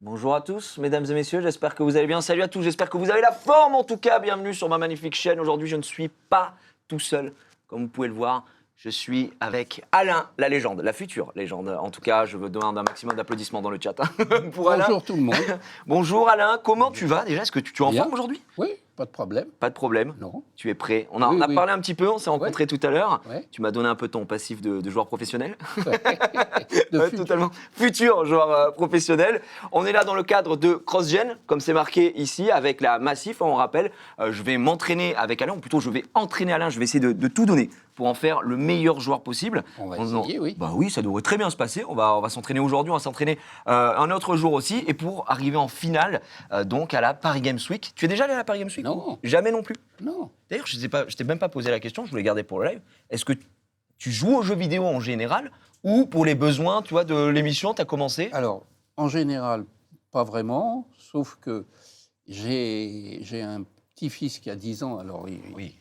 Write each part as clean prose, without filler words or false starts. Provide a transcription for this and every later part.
Bonjour à tous, mesdames et messieurs, j'espère que vous allez bien. Salut à tous, j'espère que vous avez la forme en tout cas. Bienvenue sur ma magnifique chaîne. Aujourd'hui, je ne suis pas tout seul, comme vous pouvez le voir. Je suis avec Alain, la légende, la future légende. En tout cas, je veux demander un maximum d'applaudissements dans le chat pour Alain. Bonjour tout le monde. Bonjour Alain, comment tu vas déjà? Est-ce que tu es en Bien. forme aujourd'hui? Oui, pas de problème. Pas de problème. Non. Tu es prêt? On a Oui. parlé un petit peu, on s'est rencontrés tout à l'heure. Ouais. Tu m'as donné un peu ton passif de joueur professionnel. De Ouais, futur. totalement. Futur joueur professionnel. On est là dans le cadre de CrossGen, comme c'est marqué ici, avec la Massif. On rappelle, je vais m'entraîner avec Alain, ou plutôt je vais entraîner Alain. Je vais essayer de tout donner pour en faire le meilleur joueur possible. On va essayer, oui. Bah oui, ça devrait très bien se passer. On va s'entraîner aujourd'hui, on va s'entraîner un autre jour aussi. Et pour arriver en finale, donc à la Paris Games Week. Tu es déjà allé à la Paris Games Week? Non. Jamais non plus. Non. D'ailleurs, je t'ai même pas posé la question, je voulais garder pour le live. Est-ce que tu joues aux jeux vidéo en général ou pour les besoins, tu vois, de l'émission, tu as commencé? Alors, en général, pas vraiment, sauf que j'ai un petit-fils qui a 10 ans, alors Oui,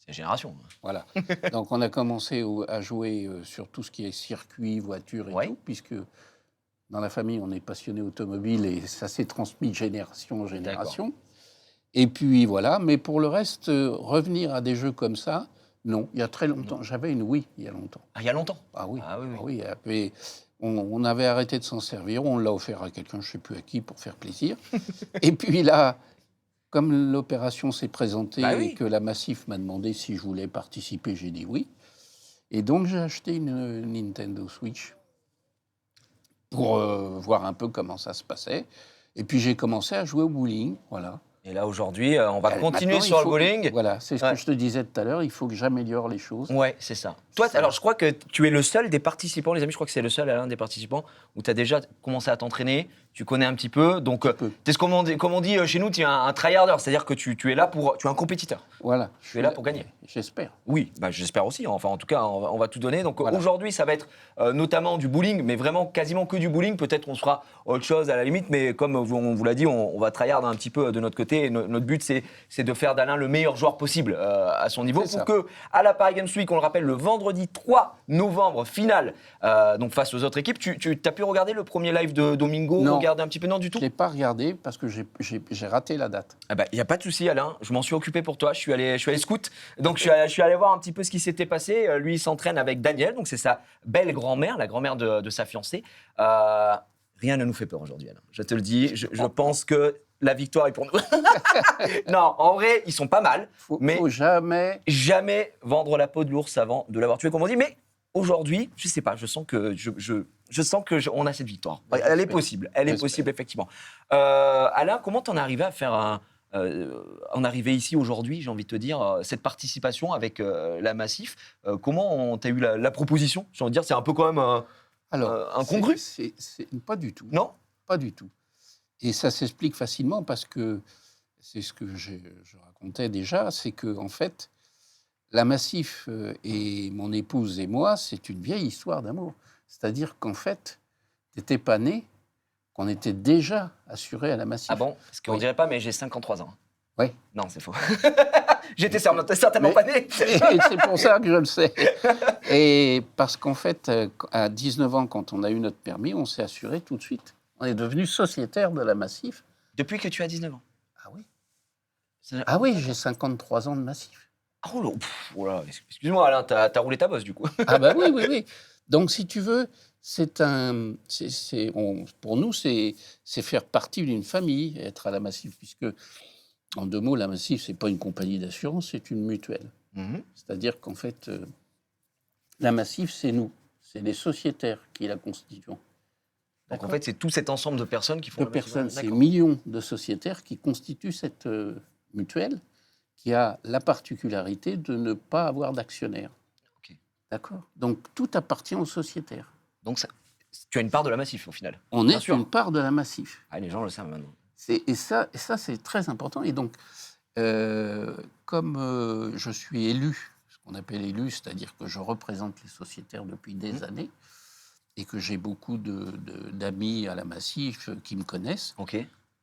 c'est génération. voilà. Donc on a commencé à jouer sur tout ce qui est circuit, voiture et Ouais. tout, puisque dans la famille, on est passionné automobile et ça s'est transmis de génération en génération. Et puis voilà, mais pour le reste, revenir à des jeux comme ça, non, il y a très longtemps. J'avais une Wii il y a longtemps. Ah, il y a longtemps? Ah oui, Ah oui, oui. ah oui. Et on avait arrêté de s'en servir, on l'a offert à quelqu'un, je ne sais plus à qui, pour faire plaisir. Et puis là, comme l'opération s'est présentée Bah oui. et que la Massif m'a demandé si je voulais participer, j'ai dit oui. Et donc j'ai acheté une Nintendo Switch pour voir un peu comment ça se passait. Et puis j'ai commencé à jouer au bowling, voilà. Et là, aujourd'hui, on va continuer Maintenant, sur il le faut- bowling. Voilà, c'est ce Ouais. que je te disais tout à l'heure, il faut que j'améliore les choses. Ouais, c'est ça. Toi, alors je crois que tu es le seul des participants, les amis, je crois que c'est le seul, Alain, des participants, où tu as déjà commencé à t'entraîner, tu connais un petit peu. Donc, peu. tu es ce comme on dit chez nous, tu es un tryharder, c'est-à-dire que tu es là pour. Tu es un compétiteur. Voilà. Tu es là pour gagner. J'espère. Oui, bah, j'espère aussi. Enfin, en tout cas, on va tout donner. Donc Voilà. aujourd'hui, ça va être notamment du bowling, mais vraiment quasiment que du bowling. Peut-être qu'on se fera autre chose à la limite, mais comme on vous l'a dit, on va tryhard un petit peu de notre côté. Et notre but, c'est de faire d'Alain le meilleur joueur possible à son niveau. C'est Pour ça. que, à la Paris Games Week, on le rappelle, le vendredi 3 novembre, finale, donc face aux autres équipes. Tu as pu regarder le premier live de Domingo? Non. Regarder un petit peu? Non, du tout. Je ne l'ai pas regardé parce que j'ai raté la date. Ah bah, y a pas de souci, Alain. Je m'en suis occupé pour toi. Je suis allé scout. Donc, je suis allé voir un petit peu ce qui s'était passé. Lui, il s'entraîne avec Daniel. Donc, c'est sa belle grand-mère, la grand-mère de sa fiancée. Rien ne nous fait peur aujourd'hui, Alain. Je te le dis. Je pense que la victoire est pour nous. Non, en vrai, ils sont pas mal. Faut jamais vendre la peau de l'ours avant de l'avoir tué, comme on dit. Mais aujourd'hui, je sais pas. Je sens que on a cette victoire. Elle est J'espère. possible. Elle est J'espère. possible, effectivement. Alain, comment t'en es arrivé à faire en arriver ici aujourd'hui, j'ai envie de te dire, cette participation avec la Massif, comment t'as eu la proposition? J'ai envie de dire, c'est un peu quand même incongru. c'est pas du tout. Non? Pas du tout. Et ça s'explique facilement parce que c'est ce que je racontais déjà, c'est que en fait, la Massif et mon épouse et moi, c'est une vieille histoire d'amour. C'est-à-dire qu'en fait, t'étais pas né, qu'on était déjà assuré à la Massif. Ah bon? Parce qu'on Oui. dirait pas, mais j'ai 53 ans. Oui. Non, c'est faux. J'étais certainement Mais- pas né. Et c'est pour ça que je le sais. Et parce qu'en fait, à 19 ans, quand on a eu notre permis, on s'est assuré tout de suite. On est devenu sociétaire de la Massif. Depuis que tu as 19 ans. Ah oui. C'est- Ah oui, j'ai 53 ans de Massif. Ah, oh là, excuse-moi, Alain, t'as roulé ta bosse du coup. Ah bah oui. Donc si tu veux, pour nous, c'est faire partie d'une famille, être à la Massif, puisque en 2 mots, la Massif, c'est pas une compagnie d'assurance, c'est une mutuelle. Mhm. C'est-à-dire qu'en fait, la Massif, c'est nous, c'est les sociétaires qui la constituent. Donc en fait, c'est tout cet ensemble de personnes qui font De la Massif. personnes, c'est D'accord. millions de sociétaires qui constituent cette mutuelle qui a la particularité de ne pas avoir d'actionnaire. Ok. D'accord. Donc tout appartient aux sociétaires. Donc tu as une part de la Massif au final. On Bien est sûr. une part de la Massif. Ah, les gens le savent maintenant. Et ça, c'est très important. Et donc, comme je suis élu, ce qu'on appelle élu, c'est-à-dire que je représente les sociétaires depuis des années, et que j'ai beaucoup d'amis à la Massif qui me connaissent, Ok.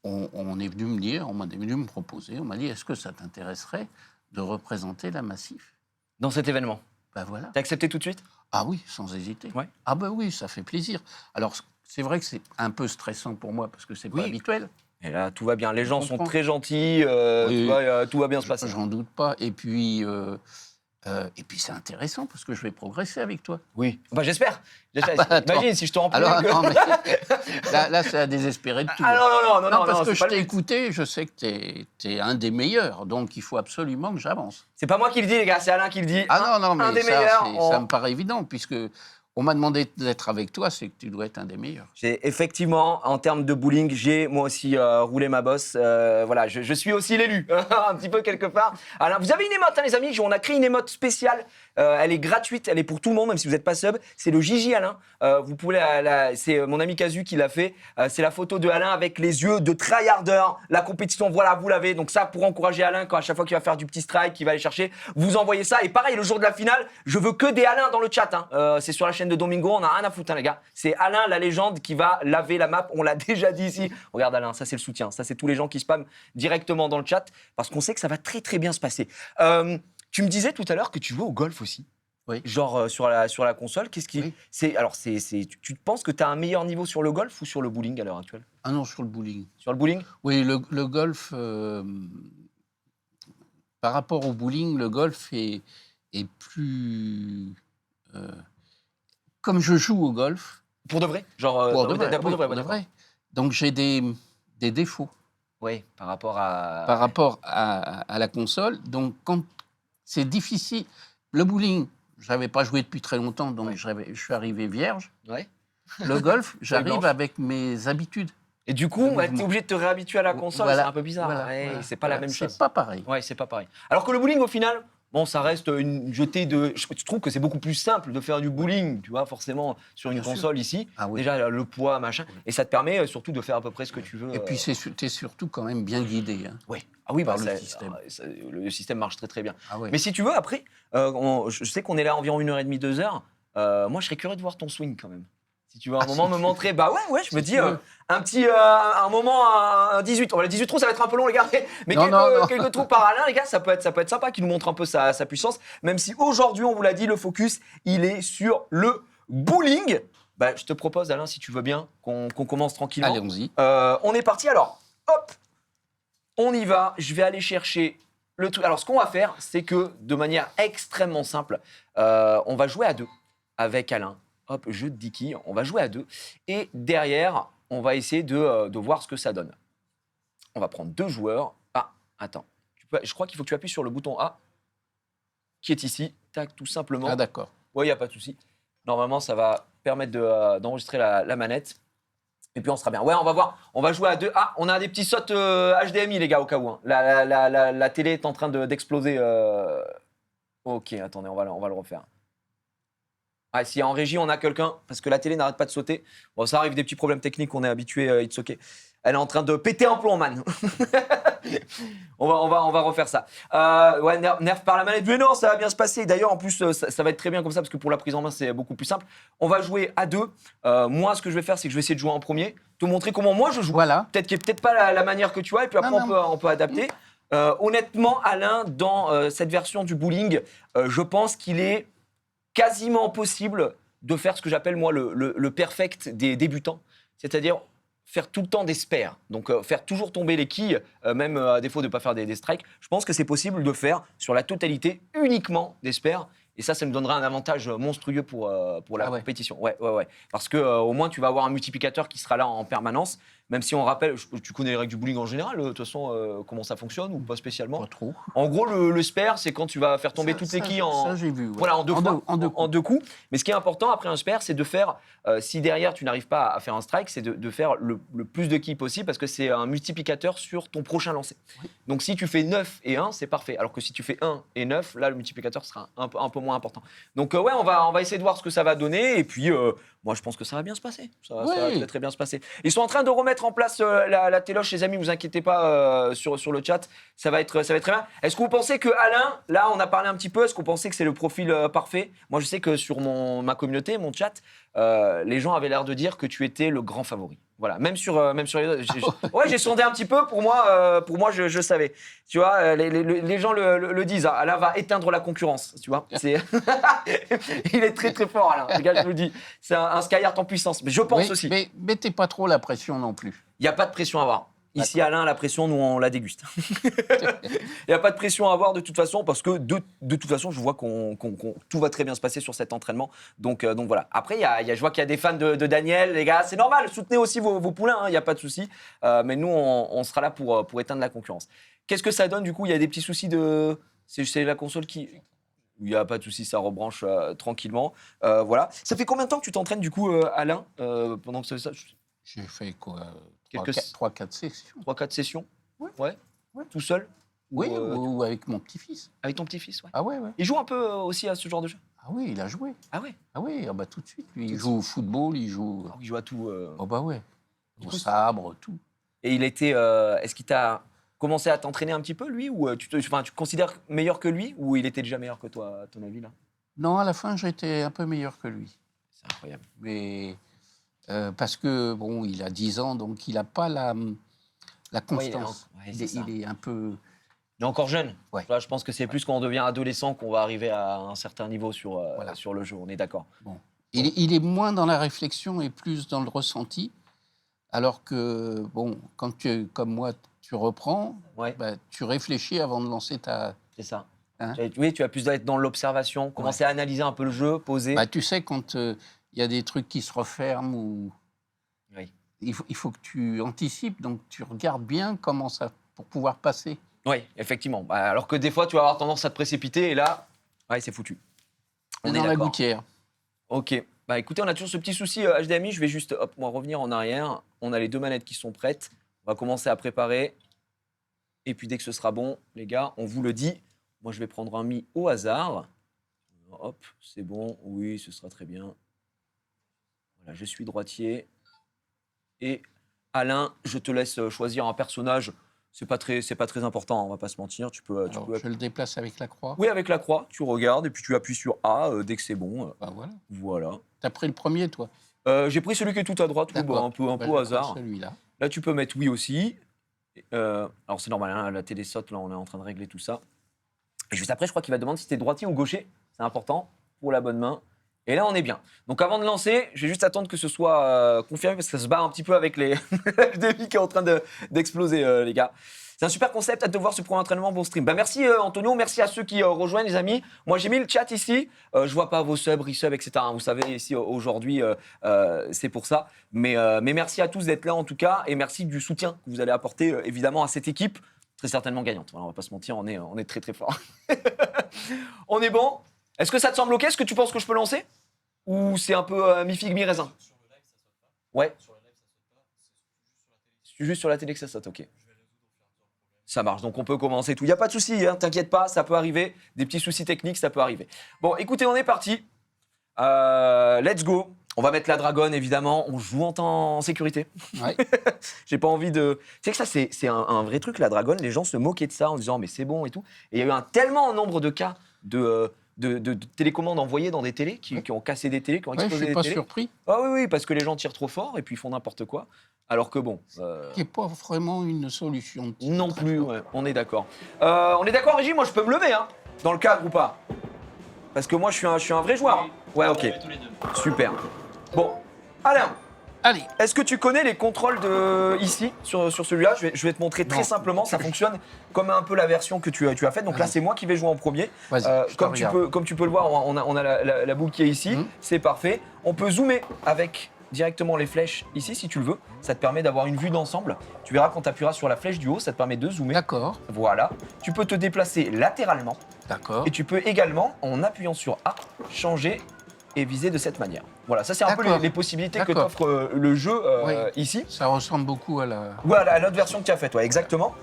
on est venu me dire, on m'a venu me proposer, on m'a dit, est-ce que ça t'intéresserait de représenter la Massif? Dans cet événement. Ben voilà. T'as accepté tout de suite? Ah oui, sans hésiter. Ouais. Ah ben oui, ça fait plaisir. Alors, c'est vrai que c'est un peu stressant pour moi parce que c'est pas Oui. habituel. Et là, tout va bien. Les gens sont comprends. très gentils. Oui, Tout va bien se passer. j'en doute pas. Et puis c'est intéressant parce que je vais progresser avec toi. Oui. Bah, j'espère. Attends. Imagine si je te rends plus Alors, que... non, mais là, c'est à désespérer de tout. Ah non, Parce que c'est je pas le t'ai but. écouté, je sais que t'es un des meilleurs, donc il faut absolument que j'avance. C'est pas moi qui le dis, les gars, c'est Alain qui le dit. Ah non, Un mais des meilleurs. ça me paraît évident, puisque on m'a demandé d'être avec toi, c'est que tu dois être un des meilleurs. J'ai effectivement, en termes de bowling, j'ai moi aussi roulé ma bosse. Voilà, je suis aussi l'élu, un petit peu quelque part. Alors, vous avez une émote, hein, les amis. On a créé une émote spéciale. Elle est gratuite, elle est pour tout le monde, même si vous n'êtes pas sub. C'est le Gigi Alain. Vous pouvez c'est mon ami Casu qui l'a fait. C'est la photo de Alain avec les yeux de tryharder. La compétition, voilà, vous l'avez. Donc ça, pour encourager Alain, quand à chaque fois qu'il va faire du petit strike, qu'il va aller chercher, vous envoyez ça. Et pareil, le jour de la finale, je veux que des Alain dans le chat. Hein. C'est sur la chaîne de Domingo, on a rien à foutre, hein, les gars. C'est Alain, la légende, qui va laver la map. On l'a déjà dit ici. Regarde Alain, ça c'est le soutien. Ça c'est tous les gens qui spamment directement dans le chat parce qu'on sait que ça va très très bien se passer. Tu me disais tout à l'heure que tu jouais au golf aussi. Oui. Genre sur la console. Qu'est-ce qui Oui. tu penses que tu as un meilleur niveau sur le golf ou sur le bowling à l'heure actuelle? Ah non, sur le bowling. Sur le bowling? Oui, le golf, par rapport au bowling, le golf est plus... comme je joue au golf, Pour de vrai? Genre pour de vrai, pour de vrai, pour de d'accord. vrai. Donc j'ai des défauts Oui, par rapport à. par rapport à la console. Donc quand c'est difficile, le bowling, je n'avais pas joué depuis très longtemps, donc Ouais. je suis arrivé vierge. Ouais. Le golf, j'arrive blanche. avec mes habitudes. Et du coup, Le ouais, t'es mouvement. obligé de te réhabituer à la console. Voilà, C'est un peu bizarre. voilà, Ouais, voilà, c'est pas la voilà. même chose. C'est pas pareil. Ouais, c'est pas pareil. Alors que le bowling, au final, bon, ça reste une jetée de. Je trouve que c'est beaucoup plus simple de faire du bowling, tu vois, forcément, sur une Bien sûr. console ici. Ah oui. Déjà, le poids, machin. Oui. Et ça te permet surtout de faire à peu près ce que tu veux. Et puis tu es surtout quand même bien guidé. Hein. Ouais. Ah oui, par bah, le système. Le système marche très très bien. Ah oui. Mais si tu veux, après, je sais qu'on est là environ 1h30, 2h. Moi, je serais curieux de voir ton swing quand même. Si tu veux un moment si me tu montrer, bah ouais, je me si dis tu veux. un petit, un moment, un 18. Le 18 trous, ça va être un peu long, les gars. Mais Non, non. quelques trous par Alain, les gars, ça peut être sympa, qui nous montre un peu sa puissance. Même si aujourd'hui, on vous l'a dit, le focus, il est sur le bowling. Bah, je te propose, Alain, si tu veux bien, qu'on commence tranquillement. Allons-y. On est parti. Alors, hop, on y va. Je vais aller chercher le truc. Alors, ce qu'on va faire, c'est que de manière extrêmement simple, on va jouer à deux avec Alain. Hop, jeu de Dicky, on va jouer à deux. Et derrière, on va essayer de voir ce que ça donne. On va prendre deux joueurs. Ah, attends. Je crois qu'il faut que tu appuies sur le bouton A, qui est ici. Tac, tout simplement. Ah d'accord. Oui, il n'y a pas de souci. Normalement, ça va permettre d'enregistrer la manette. Et puis, on sera bien. Ouais, on va voir. On va jouer à deux. Ah, on a des petits sauts HDMI, les gars, au cas où. Hein. La télé est en train d'exploser. Ok, attendez, on va le refaire. Ah, si en régie, on a quelqu'un, parce que la télé n'arrête pas de sauter. Bon, ça arrive, des petits problèmes techniques, on est habitué, it's ok. Elle est en train de péter un plomb, man. on va refaire ça. Ouais, nerf par la manette. Mais non, ça va bien se passer. D'ailleurs, en plus, ça va être très bien comme ça, parce que pour la prise en main, c'est beaucoup plus simple. On va jouer à deux. Moi, ce que je vais faire, c'est que je vais essayer de jouer en premier, te montrer comment moi je joue. Voilà. Peut-être pas la manière que tu as, et puis après, Non. on peut adapter. Honnêtement, Alain, dans cette version du bowling, je pense qu'il est quasiment possible de faire ce que j'appelle moi le perfect des débutants, c'est-à-dire faire tout le temps des spares, donc faire toujours tomber les quilles, même à défaut de ne pas faire des strikes. Je pense que c'est possible de faire sur la totalité uniquement des spares, et ça me donnera un avantage monstrueux pour la compétition. Ouais. Parce que au moins tu vas avoir un multiplicateur qui sera là en permanence, même si on rappelle, tu connais les règles du bowling en général, de toute façon, comment ça fonctionne ou pas spécialement. Pas trop. En gros, le spare, c'est quand tu vas faire tomber toutes les quilles Ça, j'ai vu. Ouais. voilà, en deux coups. coups. Mais ce qui est important après un spare, c'est de faire, si derrière tu n'arrives pas à faire un strike, c'est de faire le plus de quilles possible parce que c'est un multiplicateur sur ton prochain lancer. Oui. Donc si tu fais 9 et 1, c'est parfait. Alors que si tu fais 1 et 9, là le multiplicateur sera un peu moins important. Donc ouais, on va essayer de voir ce que ça va donner. Et puis moi je pense que ça va bien se passer. Ça va très très bien se passer. Ils sont en train de remettre en place la téloche, les amis, vous inquiétez pas sur le chat. Ça va être très bien. Est-ce que vous pensez que Alain, là on a parlé un petit peu, est-ce que vous pensez que c'est le profil parfait? Moi je sais que sur ma communauté, mon chat, les gens avaient l'air de dire que tu étais le grand favori. Voilà, même sur les autres. Ouais, j'ai sondé un petit peu. Pour moi, je savais. Tu vois, les gens le disent. Alain va éteindre la concurrence. Tu vois, il est très très fort, Alain. Regarde, je vous le dis, c'est un Skyheart en puissance. Mais je pense aussi. Mais mettez pas trop la pression non plus. Il n'y a pas de pression à avoir. Ici, Alain, la pression, nous, on la déguste. Il n'y a pas de pression à avoir de toute façon, parce que de toute façon, je vois que tout va très bien se passer sur cet entraînement. Donc voilà. Après, je vois qu'il y a des fans de Daniel. Les gars, c'est normal, soutenez aussi vos poulains, il n'y a pas de souci. Mais nous, on sera là pour éteindre la concurrence. Qu'est-ce que ça donne, du coup? Il y a des petits soucis de... C'est la console qui... Il n'y a pas de souci, ça rebranche tranquillement. Voilà. Ça fait combien de temps que tu t'entraînes, du coup, Alain, pendant que ça... J'ai fait quoi? Quelques... 3-4 sessions. 3-4 sessions? Ouais. Ouais. Ouais. Tout seul? Oui, ou avec mon petit-fils. Avec ton petit-fils, ouais. Ah ouais. Il joue un peu aussi à ce genre de jeu? Ah oui, il a joué. Ah ouais? Ah oui, bah tout de suite. Lui, il joue au football, il joue... Il joue à tout. Oh bah ouais. Du Au coup, sabre, tout. Et il était... Est-ce qu'il t'a commencé à t'entraîner un petit peu, lui? Ou tu considères meilleur que lui? Ou il était déjà meilleur que toi, à ton avis, là? Non, à la fin, j'étais un peu meilleur que lui. C'est incroyable. Mais... parce que, bon, il a 10 ans, donc il n'a pas la constance. Ouais, il est un peu... Il est encore jeune. Ouais. Là, je pense que c'est plus quand on devient adolescent qu'on va arriver à un certain niveau sur le jeu. On est d'accord. Bon. Il est moins dans la réflexion et plus dans le ressenti. Alors que, bon, quand comme moi, tu reprends, Ouais. bah, tu réfléchis avant de lancer ta... C'est ça. Hein? Oui, tu vas plus être dans l'observation, commencer à analyser un peu le jeu, poser. Bah, tu sais, quand il y a des trucs qui se referment ou... Oui. Il faut que tu anticipes, donc tu regardes bien comment ça... pour pouvoir passer. Oui, effectivement. Bah, alors que des fois, tu vas avoir tendance à te précipiter et là, ouais, c'est foutu. On est dans la gouttière. Ok. Bah écoutez, on a toujours ce petit souci HDMI. Je vais juste moi revenir en arrière. On a les deux manettes qui sont prêtes. On va commencer à préparer. Et puis dès que ce sera bon, les gars, on vous le dit. Moi, je vais prendre un Mi au hasard. Hop, c'est bon. Oui, ce sera très bien. Voilà, je suis droitier. Et Alain, je te laisse choisir un personnage. C'est pas très important, on va pas se mentir. Tu peux. Je le déplace avec la croix. Oui, avec la croix, tu regardes et puis tu appuies sur A dès que c'est bon. Bah voilà. Voilà. T'as pris le premier, toi? J'ai pris celui qui est tout à droite, un peu au hasard. Celui-là. Là, tu peux mettre oui aussi. Alors c'est normal, hein, la télé saute, là, on est en train de régler tout ça. Et juste après, je crois qu'il va demander si t'es droitier ou gaucher. C'est important pour la bonne main. Et là, on est bien. Donc avant de lancer, je vais juste attendre que ce soit confirmé parce que ça se bat un petit peu avec les HDMI qui est en train d'exploser, les gars. C'est un super concept, hâte de voir ce premier entraînement, bon stream. Bah, merci Antonio, merci à ceux qui rejoignent les amis. Moi j'ai mis le chat ici, je vois pas vos subs, resubs, etc. Hein. Vous savez ici aujourd'hui c'est pour ça. Mais merci à tous d'être là en tout cas et merci du soutien que vous allez apporter évidemment à cette équipe, très certainement gagnante. Voilà, on va pas se mentir, on est très très fort. On est bon. Est-ce que ça te semble ok? Est-ce que tu penses que je peux lancer? Ou c'est un peu mi-figue, mi-raisin? Ouais. C'est juste sur la télé que ça saute, ok. Ça marche, donc on peut commencer tout. Il n'y a pas de souci, hein, t'inquiète pas, ça peut arriver. Des petits soucis techniques, ça peut arriver. Bon, écoutez, on est parti. Let's go. On va mettre la dragonne, évidemment. On joue en sécurité. Ouais. J'ai pas envie de... Tu sais que ça, c'est un vrai truc, la dragonne. Les gens se moquaient de ça en disant, mais c'est bon et tout. Et il y a eu tellement un nombre de cas de télécommandes envoyées dans des télés qui ont cassé des télés, qui ont explosé des télés. Je suis pas surpris. Ah oui, parce que les gens tirent trop fort et puis ils font n'importe quoi. Alors que bon... Qui n'est pas vraiment une solution. Non plus, ouais, on est d'accord. On est d'accord, Régis, moi je peux me lever, hein, dans le cadre ou pas? Parce que moi je suis un vrai joueur. Ouais, ok. Super. Bon, Alain. Allez. Est-ce que tu connais les contrôles ici, sur celui-là? Je vais te montrer très simplement. Ça fonctionne comme un peu la version que tu as faite. Donc là, c'est moi qui vais jouer en premier. Comme tu peux le voir, on a la boule qui est ici. C'est parfait. On peut zoomer avec directement les flèches ici, si tu le veux. Ça te permet d'avoir une vue d'ensemble. Tu verras quand tu appuieras sur la flèche du haut, ça te permet de zoomer. D'accord. Voilà. Tu peux te déplacer latéralement. D'accord. Et tu peux également, en appuyant sur A, changer et viser de cette manière. Voilà, ça c'est un peu les possibilités que t'offre le jeu ici. Ça ressemble beaucoup à la... Voilà, à l'autre version que tu as faite, ouais, exactement.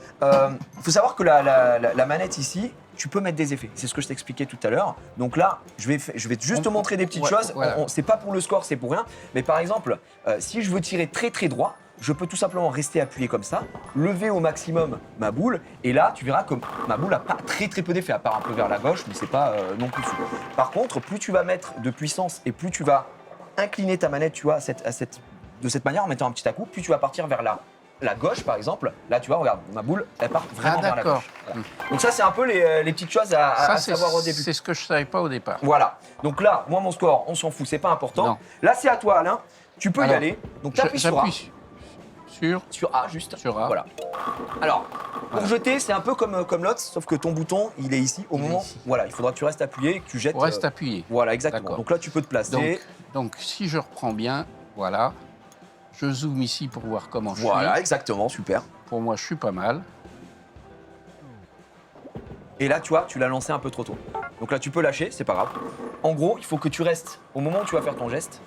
Faut savoir que la manette ici, tu peux mettre des effets. C'est ce que je t'expliquais tout à l'heure. Donc là, je vais juste te montrer des petites choses. Voilà. C'est pas pour le score, c'est pour rien. Mais par exemple, si je veux tirer très très droit, je peux tout simplement rester appuyé comme ça, lever au maximum ma boule, et là, tu verras que ma boule n'a pas très très peu d'effet, à part un peu vers la gauche, mais c'est pas non plus fou. Par contre, plus tu vas mettre de puissance et plus tu vas incliner ta manette, tu vois, à cette de cette manière, en mettant un petit à-coup, plus tu vas partir vers la gauche, par exemple. Là, tu vois, regarde, ma boule, elle part vraiment vers la d'accord. gauche. Voilà. Donc ça, c'est un peu les petites choses à savoir au début. C'est ce que je savais pas au départ. Voilà. Donc là, moi, mon score, on s'en fout, c'est pas important. Non. Là, c'est à toi, Alain. Tu peux y Alors, aller. Donc, t'appuies sur A. J'appuie Sur A, juste. Sur A. Voilà. Alors, pour Voilà. jeter, c'est un peu comme l'autre, sauf que ton bouton, il est ici. Au Il est moment, ici. voilà, il faudra que tu restes appuyé et que tu jettes. On reste appuyé. Voilà, exactement. D'accord. Donc là, tu peux te placer. Donc, si je reprends bien, voilà. Je zoome ici pour voir comment je Voilà, suis. exactement, super. Pour moi, je suis pas mal. Et là, tu vois, tu l'as lancé un peu trop tôt. Donc là, tu peux lâcher, c'est pas grave. En gros, il faut que tu restes, au moment où tu vas faire ton geste,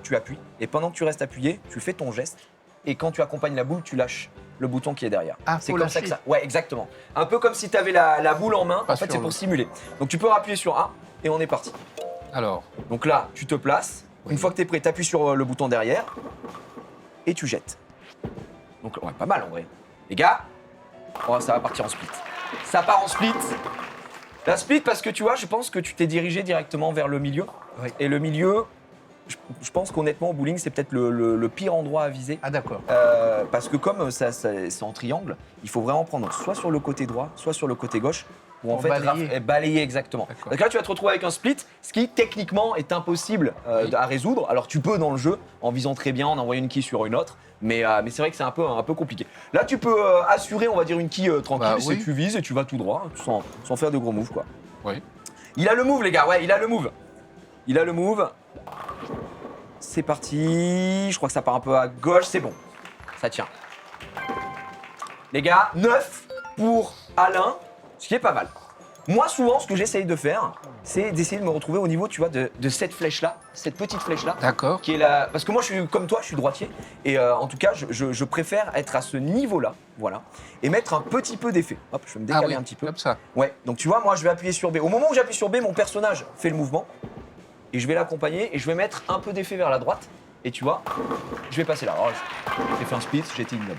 tu appuies. Et pendant que tu restes appuyé, tu fais ton geste. Et quand tu accompagnes la boule, tu lâches le bouton qui est derrière. Ah, c'est faut comme ça lâcher. que ça. Ouais, exactement. Un peu comme si tu avais la boule en main. Pas En fait, sur c'est le- pour simuler. Donc tu peux appuyer sur A et on est parti. Alors, Donc là, tu te places. Oui. Une fois que tu es prêt, tu appuies sur le bouton derrière et tu jettes. Donc, ouais, pas mal en vrai. Les gars, oh, ça va partir en split. Ça part en split. La split, parce que tu vois, je pense que tu t'es dirigé directement vers le milieu. Oui. Et le milieu, je pense qu'honnêtement, au bowling, c'est peut-être le pire endroit à viser. ah d'accord. Parce que comme c'est en triangle, il faut vraiment prendre soit sur le côté droit, soit sur le côté gauche, pour en Pour fait balayer. balayer exactement. D'accord. Donc là, tu vas te retrouver avec un split, ce qui techniquement est impossible Oui. à résoudre. Alors tu peux dans le jeu, en visant très bien, en envoyant une quille sur une autre, mais c'est vrai que c'est un peu compliqué. Là, tu peux assurer, on va dire, une quille tranquille, Bah, c'est oui. tu vises et tu vas tout droit, sans faire de gros moves, quoi. Oui. Il a le move, les gars, ouais, il a le move. Il a le move. C'est parti. Je crois que ça part un peu à gauche, c'est bon. Ça tient. Les gars, 9 pour Alain, ce qui est pas mal. Moi, souvent, ce que j'essaye de faire, c'est d'essayer de me retrouver au niveau, tu vois, de cette flèche-là, cette petite flèche-là. D'accord. Qui est là, parce que moi, je suis comme toi, je suis droitier. Et en tout cas, je préfère être à ce niveau-là, voilà. Et mettre un petit peu d'effet. Hop, je vais me Ah décaler oui, un petit peu. comme ça. Ouais, donc tu vois, moi je vais appuyer sur B. Au moment où j'appuie sur B, mon personnage fait le mouvement. Et je vais l'accompagner et je vais mettre un peu d'effet vers la droite. Et tu vois, je vais passer là. Alors, j'ai fait un split, j'ai été ignoble.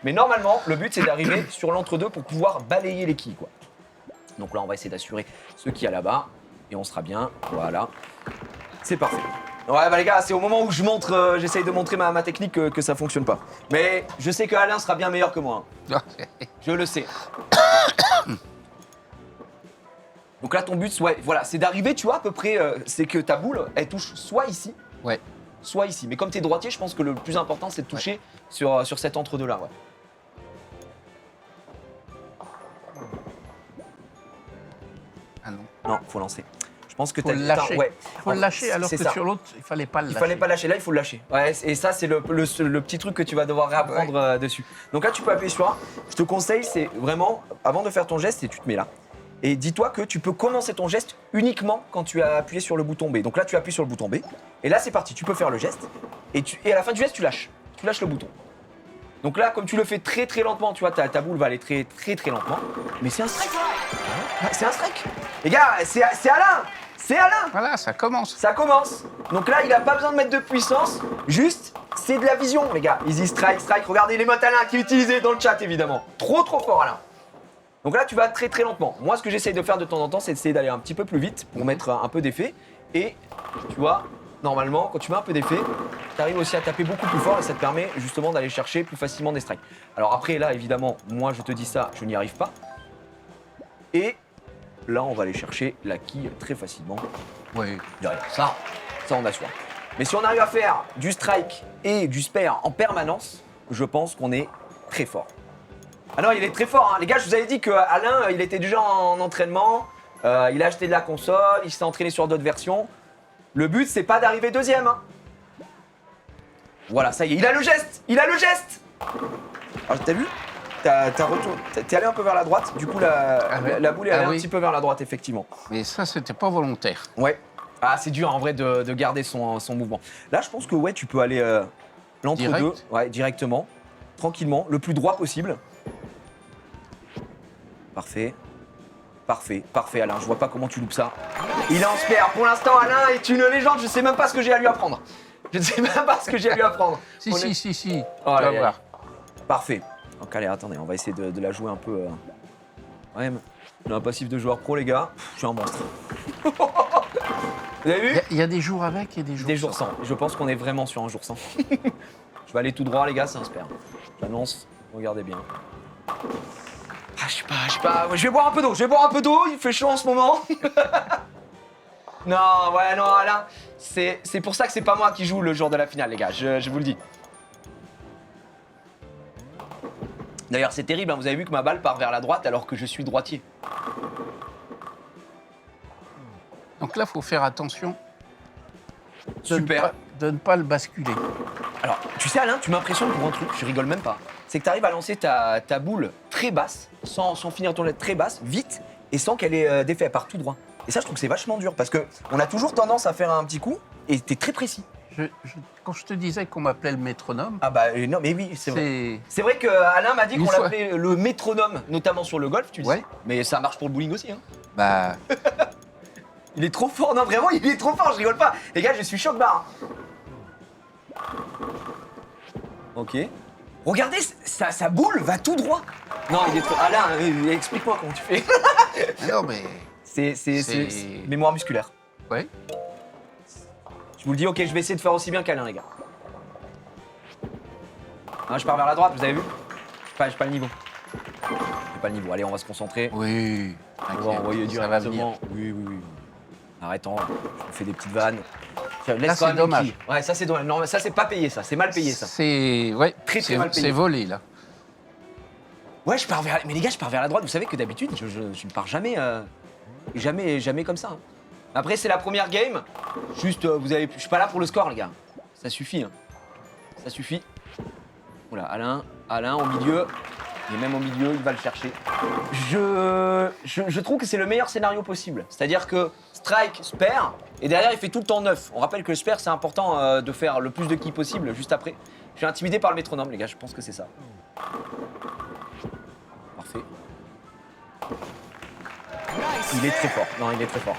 Mais normalement, le but c'est d'arriver sur l'entre-deux pour pouvoir balayer les quilles, quoi. Donc là, on va essayer d'assurer ce qu'il y a là-bas. Et on sera bien. Voilà. C'est parfait. Ouais, bah les gars, c'est au moment où je montre, j'essaye de montrer ma technique que ça fonctionne pas. Mais je sais que Alain sera bien meilleur que moi. Hein. Je le sais. Donc là, ton but, ouais, voilà, c'est d'arriver, tu vois, à peu près, c'est que ta boule, elle touche soit ici, Ouais. soit ici. Mais comme tu es droitier, je pense que le plus important, c'est de toucher sur cet entre-deux-là, ouais. Ah non. Non, faut lancer. Je pense que Faut t'as le lâcher. ouais. Faut le lâcher alors C'est que ça. sur l'autre, il fallait pas le Il lâcher. fallait pas lâcher. Là, il faut le lâcher. Ouais, et ça, c'est le petit truc que tu vas devoir réapprendre dessus. Donc là, tu peux appuyer sur A. Je te conseille, c'est vraiment, avant de faire ton geste, tu te mets là. Et dis-toi que tu peux commencer ton geste uniquement quand tu as appuyé sur le bouton B. Donc là, tu appuies sur le bouton B. Et là, c'est parti. Tu peux faire le geste. Et à la fin du geste, tu lâches. Tu lâches le bouton. Donc là, comme tu le fais très très lentement, tu vois, ta boule va aller très très très lentement. Mais c'est un strike. Ouais, c'est un strike. Les gars, c'est Alain. C'est Alain. Voilà, ça commence. Ça commence. Donc là, il a pas besoin de mettre de puissance. Juste, c'est de la vision, les gars. Easy strike, strike. Regardez les mots Alain qui est utilisé dans le chat, évidemment. Trop fort, Alain. Donc là, tu vas très très lentement. Moi, ce que j'essaye de faire de temps en temps, c'est d'essayer d'aller un petit peu plus vite pour mettre un peu d'effet. Et tu vois, normalement, quand tu mets un peu d'effet, tu arrives aussi à taper beaucoup plus fort et ça te permet justement d'aller chercher plus facilement des strikes. Alors après, là, évidemment, moi, je te dis ça, je n'y arrive pas. Et là, on va aller chercher la quille très facilement. Oui. Derrière. Ça, on assure. Mais si on arrive à faire du strike et du spare en permanence, je pense qu'on est très fort. Ah non, il est très fort, hein. Les gars, je vous avais dit que Alain, il était déjà en entraînement, il a acheté de la console, il s'est entraîné sur d'autres versions. Le but, c'est pas d'arriver deuxième. Hein. Voilà, ça y est, il a le geste. Il a le geste. Alors, t'as vu? T'es allé un peu vers la droite, du coup la boule est allée un petit peu vers la droite, effectivement. Mais ça, c'était pas volontaire. Ouais. Ah, c'est dur en vrai de garder son mouvement. Là, je pense que ouais, tu peux aller l'entre-deux, Direct. ouais, directement, tranquillement, le plus droit possible. Parfait. Parfait, Alain. Je vois pas comment tu loupes ça. Il est en spare. Pour l'instant, Alain est une légende. Je sais même pas ce que j'ai à lui apprendre. Je ne sais même pas ce que j'ai à lui apprendre. Si. Oh, Tu là, vas là. voir. Parfait. Donc allez, attendez, on va essayer de la jouer un peu. Ouais, j'ai un passif de joueur pro, les gars. Pff, je suis un monstre. Vous avez vu? Il y a des jours avec et des jours Des jours sans. sans. Je pense qu'on est vraiment sur un jour sans. Je vais aller tout droit, les gars, c'est un spare. J'annonce, regardez bien. Ah, je sais pas. Je vais boire un peu d'eau, il fait chaud en ce moment. Non, ouais, non, Alain, c'est pour ça que c'est pas moi qui joue le jour de la finale, les gars, je vous le dis. D'ailleurs, c'est terrible, hein, vous avez vu que ma balle part vers la droite alors que je suis droitier. Donc là, il faut faire attention Super. de ne pas le basculer. Alors, tu sais, Alain, tu m'impressionnes pour un truc, je rigole même pas. C'est que tu arrives à lancer ta boule très basse, sans finir ton jet très basse, vite, et sans qu'elle ait d'effet, elle part tout droit. Et ça, je trouve que c'est vachement dur, parce qu'on a toujours tendance à faire un petit coup, et t'es très précis. Quand je te disais qu'on m'appelait le métronome, Ah bah non, mais oui, c'est vrai. C'est vrai que Alain m'a dit Une qu'on fois. l'appelait le métronome, notamment sur le golf, tu le Ouais. sais. Mais ça marche pour le bowling aussi, hein. bah, Il est trop fort, non, vraiment, il est trop fort, je rigole pas. Les gars, je suis choc-barre. Ok. Regardez, sa boule va tout droit. Non, il est trop. Alain, explique-moi comment tu fais. non, mais C'est mémoire musculaire. ouais. Je vous le dis, ok, je vais essayer de faire aussi bien qu'Alain, les gars. Ah, je pars vers la droite, vous avez vu? J'ai pas le niveau. J'ai pas le niveau. Allez, on va se concentrer. Oui. On va envoyer ça va venir. directement. Oui. Arrêtons, je me fais des petites vannes. Tiens, laisse Là, quand c'est même une dommage. quille. Ouais, ça c'est dommage. Non, mais ça c'est pas payé, ça. C'est mal payé, ça. C'est ouais, Très, très mal payé. c'est volé là. Ouais, je pars vers. Mais les gars, je pars vers la droite. Vous savez que d'habitude, je ne pars jamais, jamais comme ça, hein. Après, c'est la première game. Juste, vous avez. Je suis pas là pour le score, les gars. Ça suffit, hein. Ça suffit. Oula, Alain au milieu. Et même au milieu, il va le chercher. Je trouve que c'est le meilleur scénario possible. C'est-à-dire que strike, spare, et derrière, il fait tout le temps 9. On rappelle que le spare, c'est important de faire le plus de kills possible juste après. Je suis intimidé par le métronome, les gars, je pense que c'est ça. Parfait. Il est très fort. Non, il est très fort.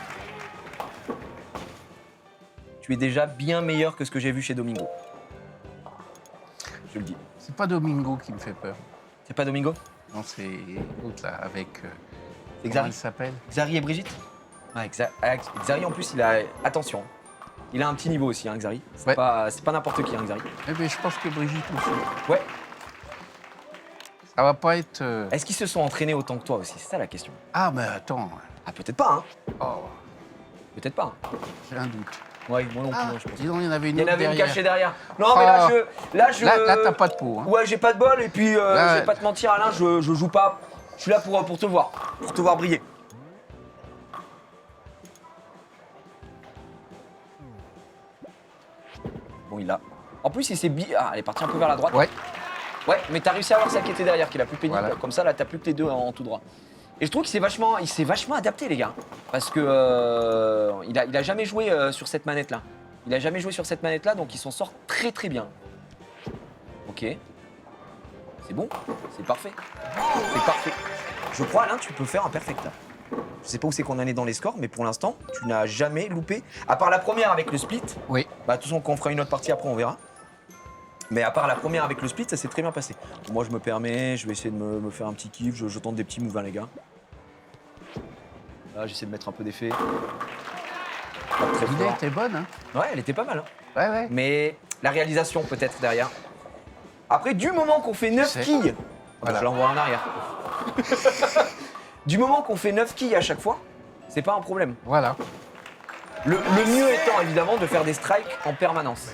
Tu es déjà bien meilleur que ce que j'ai vu chez Domingo. Je le dis. C'est pas Domingo qui me fait peur. C'est pas Domingo? Non, c'est l'autre là avec. C'est Comment Xari. il s'appelle? Xari et Brigitte? Ouais, Xari en plus, il a. Attention. Il a un petit niveau aussi, hein, Xari. C'est Ouais. pas n'importe qui, hein, Xari. Eh bien, je pense que Brigitte aussi. Ouais. Ça va pas être. Est-ce qu'ils se sont entraînés autant que toi aussi? C'est ça la question. Ah, mais attends. Ah, peut-être pas, hein. Oh, Peut-être pas. Hein. j'ai un doute. Ouais, moi non plus, Ah, hein, je pense. dis donc, il y en avait une Il y en autre avait une derrière. cachée derrière. Non, mais là, je. Là, t'as pas de peau. Hein. Ouais, j'ai pas de bol et puis Là, je vais pas te mentir, Alain, je joue pas. Je suis là pour te voir, pour te voir briller. Bon, il a. En plus, il s'est Ah, elle est partie un peu vers la droite. Ouais. Ouais, mais t'as réussi à avoir celle qui était derrière, qui est la plus pénible. Voilà. Comme ça, là, t'as plus que les deux en tout droit. Et je trouve qu'il s'est vachement adapté, les gars. Parce que il a jamais joué sur cette manette-là. Il a jamais joué sur cette manette-là, donc il s'en sort très très bien. Ok. C'est bon, c'est parfait. C'est parfait. Je crois, Alain, tu peux faire un perfect. Là. Je sais pas où c'est qu'on en est dans les scores, mais pour l'instant, tu n'as jamais loupé. À part la première avec le split. Oui. Bah, de toute façon, quand on fera une autre partie après, on verra. Mais à part la première avec le split, ça s'est très bien passé. Moi, je me permets, je vais essayer de me faire un petit kiff. Je tente des petits moves, hein, les gars. Là, j'essaie de mettre un peu d'effet. Pas très L'idée fort. était bonne. Hein. Ouais, elle était pas mal. Hein. Ouais, ouais. Mais la réalisation, peut-être, derrière. Après, du moment qu'on fait 9 C'est- quilles. Voilà. Je l'envoie en arrière. Du moment qu'on fait 9 quilles à chaque fois, c'est pas un problème. Voilà. Le mieux étant, évidemment, de faire des strikes en permanence.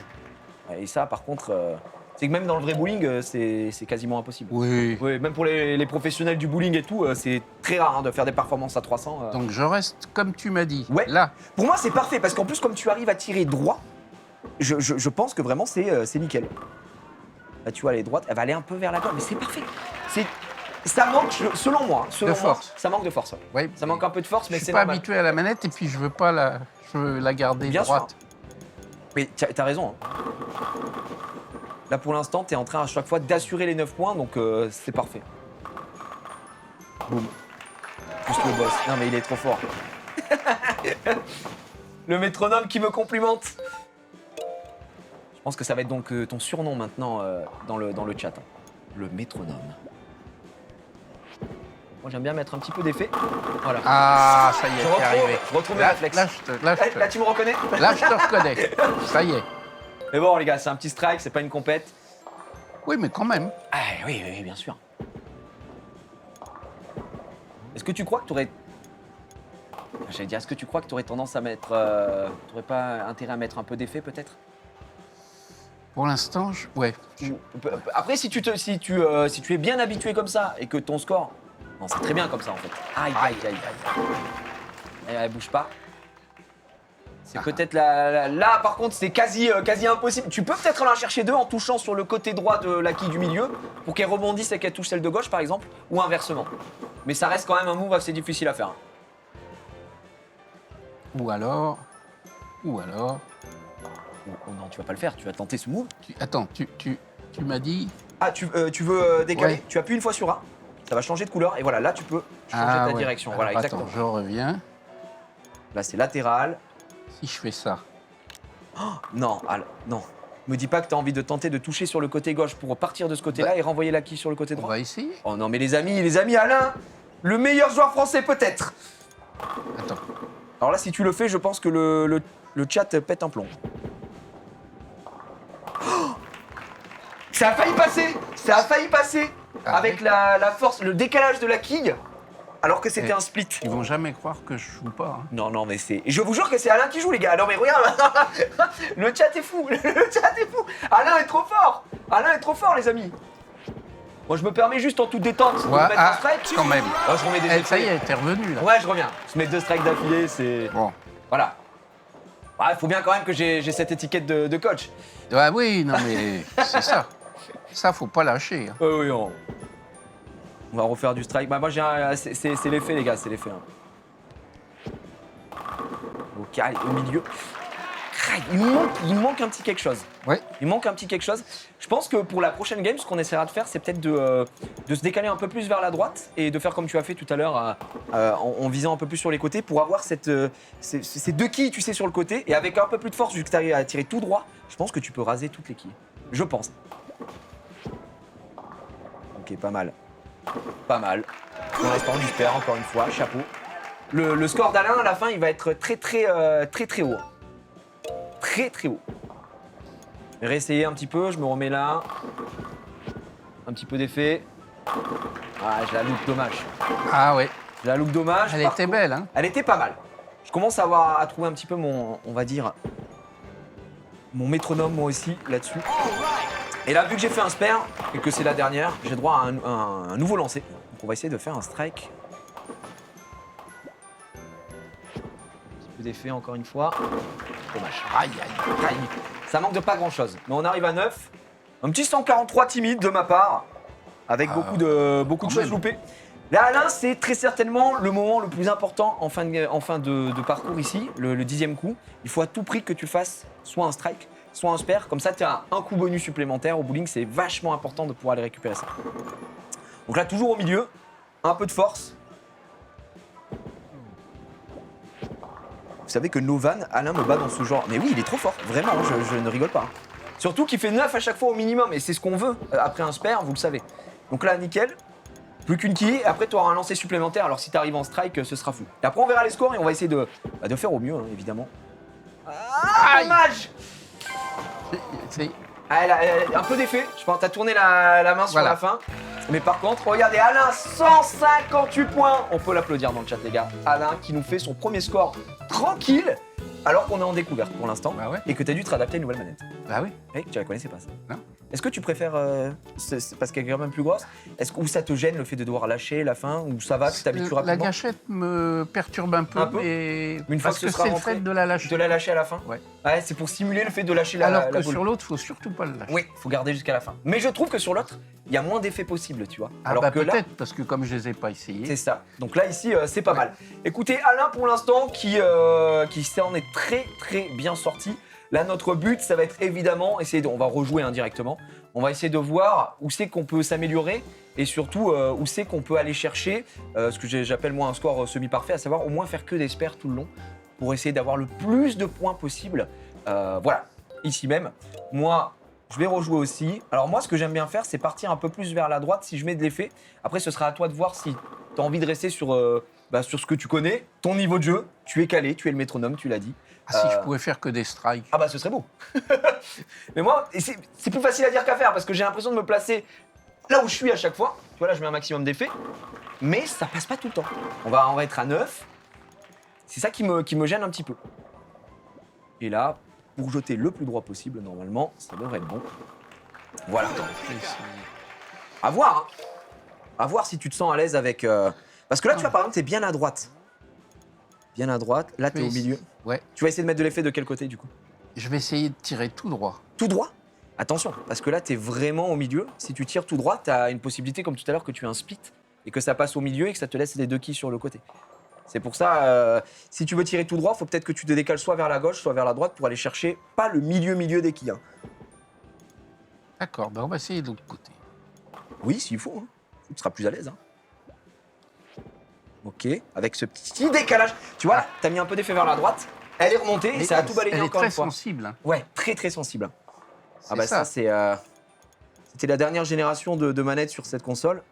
Ouais, et ça, par contre, c'est que même dans le vrai bowling, c'est quasiment impossible. Oui. Ouais, même pour les professionnels du bowling et tout, c'est très rare hein, de faire des performances à 300. Donc je reste comme tu m'as dit. Ouais. Là. Pour moi, c'est parfait parce qu'en plus, comme tu arrives à tirer droit, je pense que vraiment c'est nickel. Là, tu vois, elle est droite, elle va aller un peu vers la gauche, mais c'est parfait. Ça manque, selon moi, force. ça manque de force. Ouais. Ouais, Ça manque un peu de force, mais je c'est suis pas normal. habitué à la manette et puis je veux pas je veux la garder Bien droite. sûr. Mais t'as raison. Hein. Là, pour l'instant, t'es en train à chaque fois d'assurer les 9 points, donc c'est parfait. Boum. Plus le boss. Non, mais il est trop fort. Le métronome qui me complimente. Je pense que ça va être donc ton surnom maintenant dans le chat. Hein. Le métronome. Moi, j'aime bien mettre un petit peu d'effet. Voilà. Ah, ça y est, c'est arrivé. Je retrouve mes Là, réflexes. là, Tu me reconnais? là, je te reconnais. Ça y est. Mais bon, les gars, c'est un petit strike, c'est pas une compète. Oui, mais quand même. Ah oui, oui, bien sûr. Est-ce que tu crois que tu aurais... J'allais dire, est-ce que tu crois que tu aurais tendance à mettre... tu n'aurais pas intérêt à mettre un peu d'effet, peut-être? Pour l'instant, ouais. Après, si tu es bien habitué comme ça et que ton score... Non, c'est très bien comme ça, en fait. Aïe, aïe, aïe, aïe. Elle bouge pas. C'est peut-être là, par contre, c'est quasi impossible. Tu peux peut-être aller en chercher 2 en touchant sur le côté droit de la quille du milieu pour qu'elle rebondisse et qu'elle touche celle de gauche, par exemple, ou inversement. Mais ça reste quand même un move assez difficile à faire. Ou alors... Oh non, tu vas pas le faire, tu vas tenter ce move. Attends, tu m'as dit... Ah, tu veux décaler? Ouais. Tu appuies une fois sur A, ça va changer de couleur, et voilà, là tu peux changer ta ouais. direction. Alors, Voilà, exactement. attends, je reviens. Là, c'est latéral. Si je fais ça... Non, non. Me dis pas que tu as envie de tenter de toucher sur le côté gauche pour partir de ce côté-là et renvoyer la quille sur le côté On droit. va essayer. Oh non, mais les amis, Alain, le meilleur joueur français peut-être. Attends. Alors là, si tu le fais, je pense que le chat pète un plomb. Oh, ça a failli passer Ah avec oui. la force, le décalage de la quille, alors que c'était un split. Ils vont jamais croire que je joue pas. Hein. Non, mais c'est... Je vous jure que c'est Alain qui joue, les gars. Non, mais regarde, le chat est fou, Alain est trop fort, les amis. Moi, je me permets juste en toute détente de mettre un strike. quand même. Oh, je remets des Ça y effets. est, t'es revenu là. Ouais, je reviens. Je mets 2 strikes d'affilée, c'est... Bon. Voilà. Il faut bien quand même que j'ai cette étiquette de coach. Ouais, oui, non mais c'est ça. Ça, faut pas lâcher. Hein. Oui, on va refaire du strike. Bah, moi, c'est l'effet, les gars, c'est l'effet. Hein. Ok, allez, au milieu. Il manque un petit quelque chose. Ouais. Il manque un petit quelque chose. Je pense que pour la prochaine game, ce qu'on essaiera de faire, c'est peut-être de se décaler un peu plus vers la droite et de faire comme tu as fait tout à l'heure en visant un peu plus sur les côtés pour avoir ces 2 quilles, tu sais, sur le côté. Et avec un peu plus de force, vu que tu arrives à tirer tout droit, je pense que tu peux raser toutes les quilles. Je pense. Ok, pas mal. Pas mal. Pour l'instant, j'espère, encore une fois, chapeau. Le score d'Alain, à la fin, il va être très haut. Très haut. Je vais réessayer un petit peu, je me remets là. Un petit peu d'effet. Ah, je la loupe, dommage. Ah ouais. Je la loupe, dommage. Elle était belle, hein. Elle était pas mal. Je commence à trouver un petit peu mon, on va dire, mon métronome moi aussi là-dessus. Et là, vu que j'ai fait un spare et que c'est la dernière, j'ai droit à un nouveau lancer. Donc on va essayer de faire un strike. Un petit peu d'effet encore une fois. Dommage. Aïe. Ça manque de pas grand-chose. Mais on arrive à 9. Un petit 143 timide de ma part. Avec beaucoup de choses loupées. Là, Alain, c'est très certainement le moment le plus important en fin de parcours ici, le 10e coup. Il faut à tout prix que tu fasses soit un strike, soit un spare. Comme ça, tu as un coup bonus supplémentaire. Au bowling, c'est vachement important de pouvoir aller récupérer ça. Donc là, toujours au milieu, un peu de force. Vous savez que Novan, Alain me bat dans ce genre. Mais oui, il est trop fort, vraiment, je ne rigole pas. Surtout qu'il fait 9 à chaque fois au minimum, et c'est ce qu'on veut après un spare, vous le savez. Donc là, nickel. Plus qu'une quille, et après tu auras un lancer supplémentaire, alors si tu arrives en strike, ce sera fou. Et après on verra les scores et on va essayer de faire au mieux, hein, évidemment. Ah, dommage. Un peu d'effet, je pense que tu as tourné la main sur la fin. Mais par contre, regardez, Alain, 158 points. On peut l'applaudir dans le chat, les gars. Alain qui nous fait son premier score tranquille, alors qu'on est en découverte pour l'instant, et que tu as dû te réadapter à une nouvelle manette. Bah oui. Oui, tu la connaissais pas ça. Non. Est-ce que tu préfères, parce qu'elle est quand même plus grosse, ou ça te gêne le fait de devoir lâcher la fin, ou ça va, tu t'habitues rapidement? La gâchette me perturbe un peu, mais une fois parce que que c'est le fait de la lâcher. De la lâcher à la fin? Ouais. Ouais, c'est pour simuler le fait de lâcher la Alors que boule. sur l'autre, faut surtout pas le lâcher. Oui, faut garder jusqu'à la fin. Mais je trouve que sur l'autre, il y a moins d'effets possibles, tu vois. Ah alors bah que là, peut-être, parce que comme je les ai pas essayés. c'est ça. Donc là, ici, c'est pas mal. Écoutez, Alain, pour l'instant, qui s'en est très bien sorti. Là, notre but, ça va être évidemment, on va rejouer indirectement. On va essayer de voir où c'est qu'on peut s'améliorer et surtout où c'est qu'on peut aller chercher ce que j'appelle moi un score semi-parfait, à savoir au moins faire que des spares tout le long pour essayer d'avoir le plus de points possible. Voilà, ici même. Moi, Je vais rejouer aussi. Alors moi, ce que j'aime bien faire, c'est partir un peu plus vers la droite si je mets de l'effet. Après, ce sera à toi de voir si tu as envie de rester sur ce que tu connais, ton niveau de jeu. Tu es calé, tu es le métronome, tu l'as dit. Ah, si je pouvais faire que des strikes. Ah bah ce serait beau. Mais moi, c'est plus facile à dire qu'à faire parce que j'ai l'impression de me placer là où je suis à chaque fois. Tu vois, là, je mets un maximum d'effets. Mais ça passe pas tout le temps. On va être à 9. C'est ça qui me gêne un petit peu. Et là, pour jeter le plus droit possible, normalement, ça devrait être bon. Voilà. À voir, hein. À voir si tu te sens à l'aise avec... Parce que là, tu vois, par exemple, t'es bien à droite. Bien à droite. Là, t'es au milieu. Ouais. Tu vas essayer de mettre de l'effet de quel côté, du coup? Je vais essayer de tirer tout droit. Tout droit? Attention, parce que là, t'es vraiment au milieu. Si tu tires tout droit, t'as une possibilité, comme tout à l'heure, que tu aies un split et que ça passe au milieu et que ça te laisse les 2 quilles sur le côté. C'est pour ça, si tu veux tirer tout droit, il faut peut-être que tu te décales soit vers la gauche, soit vers la droite pour aller chercher pas le milieu des quilles. Hein. D'accord, ben on va essayer de l'autre côté. Oui, s'il faut. Hein. Tu seras plus à l'aise. Hein. Ok, avec ce petit décalage. Tu vois, t'as mis un peu d'effet vers la droite, elle est remontée et ça a tout balayé encore une fois. Elle est très sensible. Hein. Ouais, très très sensible. Ah bah ça c'est... C'était la dernière génération de manettes sur cette console.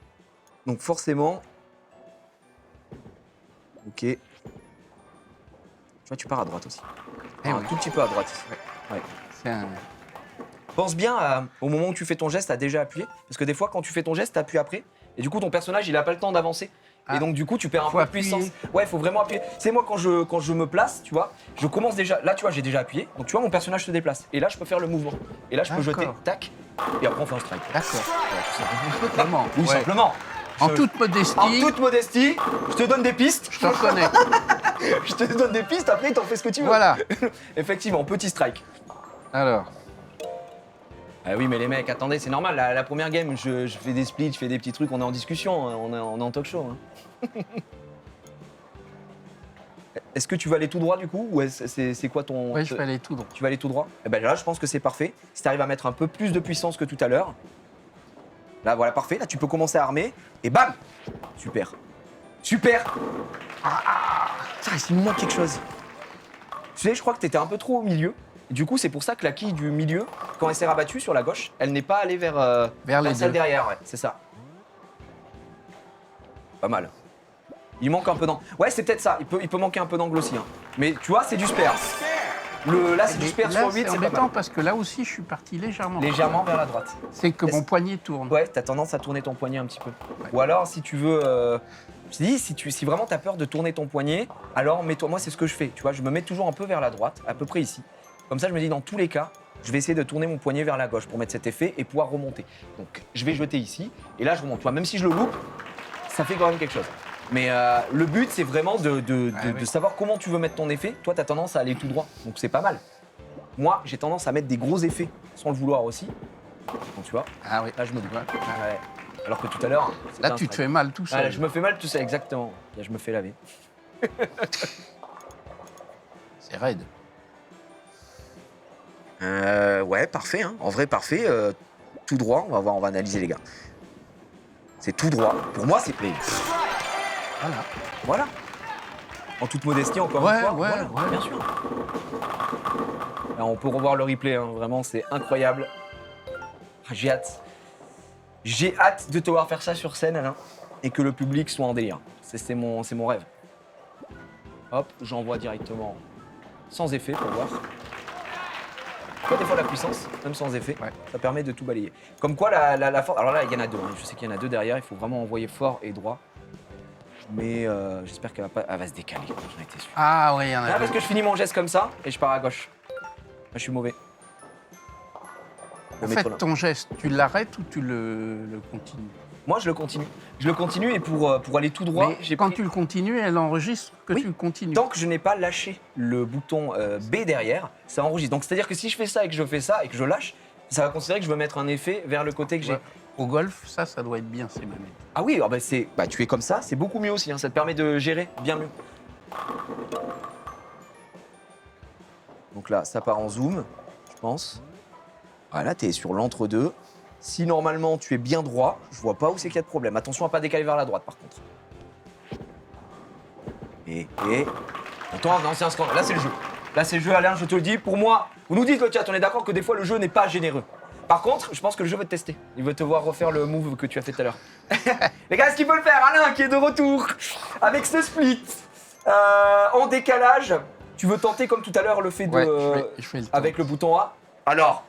Donc forcément... Ok. Tu vois, tu pars à droite aussi. Un tout petit peu à droite ici. Ouais. C'est un... Pense bien au moment où tu fais ton geste à déjà appuyer. Parce que des fois, quand tu fais ton geste, t'appuies après. Et du coup, ton personnage, il a pas le temps d'avancer. Et donc, du coup, tu perds un peu de puissance. Ouais, il faut vraiment appuyer. C'est moi, quand je me place, tu vois, je commence déjà. Là, tu vois, j'ai déjà appuyé. Donc, tu vois, mon personnage se déplace. Et là, je peux faire le mouvement. Et là, je peux jeter, tac. Et après, on fait un strike. D'accord. Voilà, tout simplement. Vraiment. Tout simplement. En toute modestie. En toute modestie, je te donne des pistes. Je te reconnais. Je te donne des pistes, après, t'en fais ce que tu veux. Voilà. Effectivement, petit strike. Alors. Ah oui, mais les mecs, attendez, c'est normal. La première game, je fais des splits, je fais des petits trucs, on est en discussion, hein, on est en talk show. Hein. Est-ce que tu vas aller tout droit du coup? Ou c'est quoi ton. Oui, je vais aller tout droit. Tu vas aller tout droit? Eh ben là, je pense que c'est parfait. Si tu arrives à mettre un peu plus de puissance que tout à l'heure. Là, voilà, parfait. Là, tu peux commencer à armer. Et bam! Super. Super! Ça, il me manque quelque chose. Tu sais, je crois que tu étais un peu trop au milieu. Du coup, c'est pour ça que la quille du milieu, quand elle s'est rabattue sur la gauche, elle n'est pas allée vers les celle deux. derrière. Ouais, c'est ça. Pas mal. Il manque un peu d'angle. Ouais, c'est peut-être ça. Il peut manquer un peu d'angle aussi. Hein. Mais tu vois, c'est du spare. Là, c'est du spare sur 8, c'est pas embêtant mal. parce que là aussi, je suis parti légèrement. Légèrement vers la droite. C'est que mon poignet tourne. Ouais, t'as tendance à tourner ton poignet un petit peu. Ouais. Ou alors, si tu veux... je te dis, si vraiment t'as peur de tourner ton poignet, alors mets-toi... Moi, c'est ce que je fais. Tu vois, je me mets toujours un peu vers la droite, à peu près ici. Comme ça, je me dis, dans tous les cas, je vais essayer de tourner mon poignet vers la gauche pour mettre cet effet et pouvoir remonter. Donc, je vais jeter ici, et là, je remonte. Tu vois, même si je le loupe, ça fait quand même quelque chose. Mais le but, c'est vraiment de savoir comment tu veux mettre ton effet. Toi, tu as tendance à aller tout droit, donc c'est pas mal. Moi, j'ai tendance à mettre des gros effets sans le vouloir aussi. Donc, tu vois, Ah oui. là, je me loupe. Ouais. Alors que tout à l'heure... Là, tu te fais mal tout seul. Là, je me fais mal tout seul, exactement. Là, je me fais laver. C'est raide. Ouais, parfait. Hein. En vrai, parfait. Tout droit. On va voir, on va analyser, les gars. C'est tout droit. Pour moi, c'est... Voilà. Voilà. En toute modestie, encore une fois. Ouais, bien sûr. Là, on peut revoir le replay. Hein. Vraiment, c'est incroyable. J'ai hâte. J'ai hâte de te voir faire ça sur scène, Alain, et que le public soit en délire. C'est mon rêve. Hop, j'envoie directement sans effet pour voir. Tu vois, des fois, la puissance, même sans effet, ça permet de tout balayer. Comme quoi, la force... Alors là, il y en a deux. Hein. Je sais qu'il y en a deux derrière. Il faut vraiment envoyer fort et droit. Mais j'espère qu'elle va se décaler. J'en étais sûr. Ah oui, il y en a. Parce que je finis mon geste comme ça et je pars à gauche. Là, je suis mauvais. En fait, ton geste, tu l'arrêtes ou tu le continues? Moi, je le continue. Je le continue et pour aller tout droit, mais quand tu le continues, elle enregistre que tu le continues. Tant que je n'ai pas lâché le bouton B derrière, ça enregistre. Donc, c'est-à-dire que si je fais ça et que je fais ça et que je lâche, ça va considérer que je veux mettre un effet vers le côté que j'ai. Au golf, ça doit être bien, ces manettes. Ah oui, alors tu es comme ça, c'est beaucoup mieux aussi. Hein, ça te permet de gérer bien mieux. Donc là, ça part en zoom, je pense. Voilà, tu es sur l'entre-deux. Si normalement tu es bien droit, je vois pas où c'est qu'il y a de problème. Attention à pas décaler vers la droite par contre. Et... Attends, non, c'est un scandale. Là, c'est le jeu. Là, c'est le jeu, Alain, je te le dis. Pour moi, vous nous dites le chat, on est d'accord que des fois le jeu n'est pas généreux. Par contre, je pense que le jeu veut te tester. Il veut te voir refaire le move que tu as fait tout à l'heure. Les gars, est-ce qu'il peut le faire? Alain qui est de retour avec ce split. En décalage, tu veux tenter comme tout à l'heure le fait de... je fais le temps. avec le bouton A. Alors.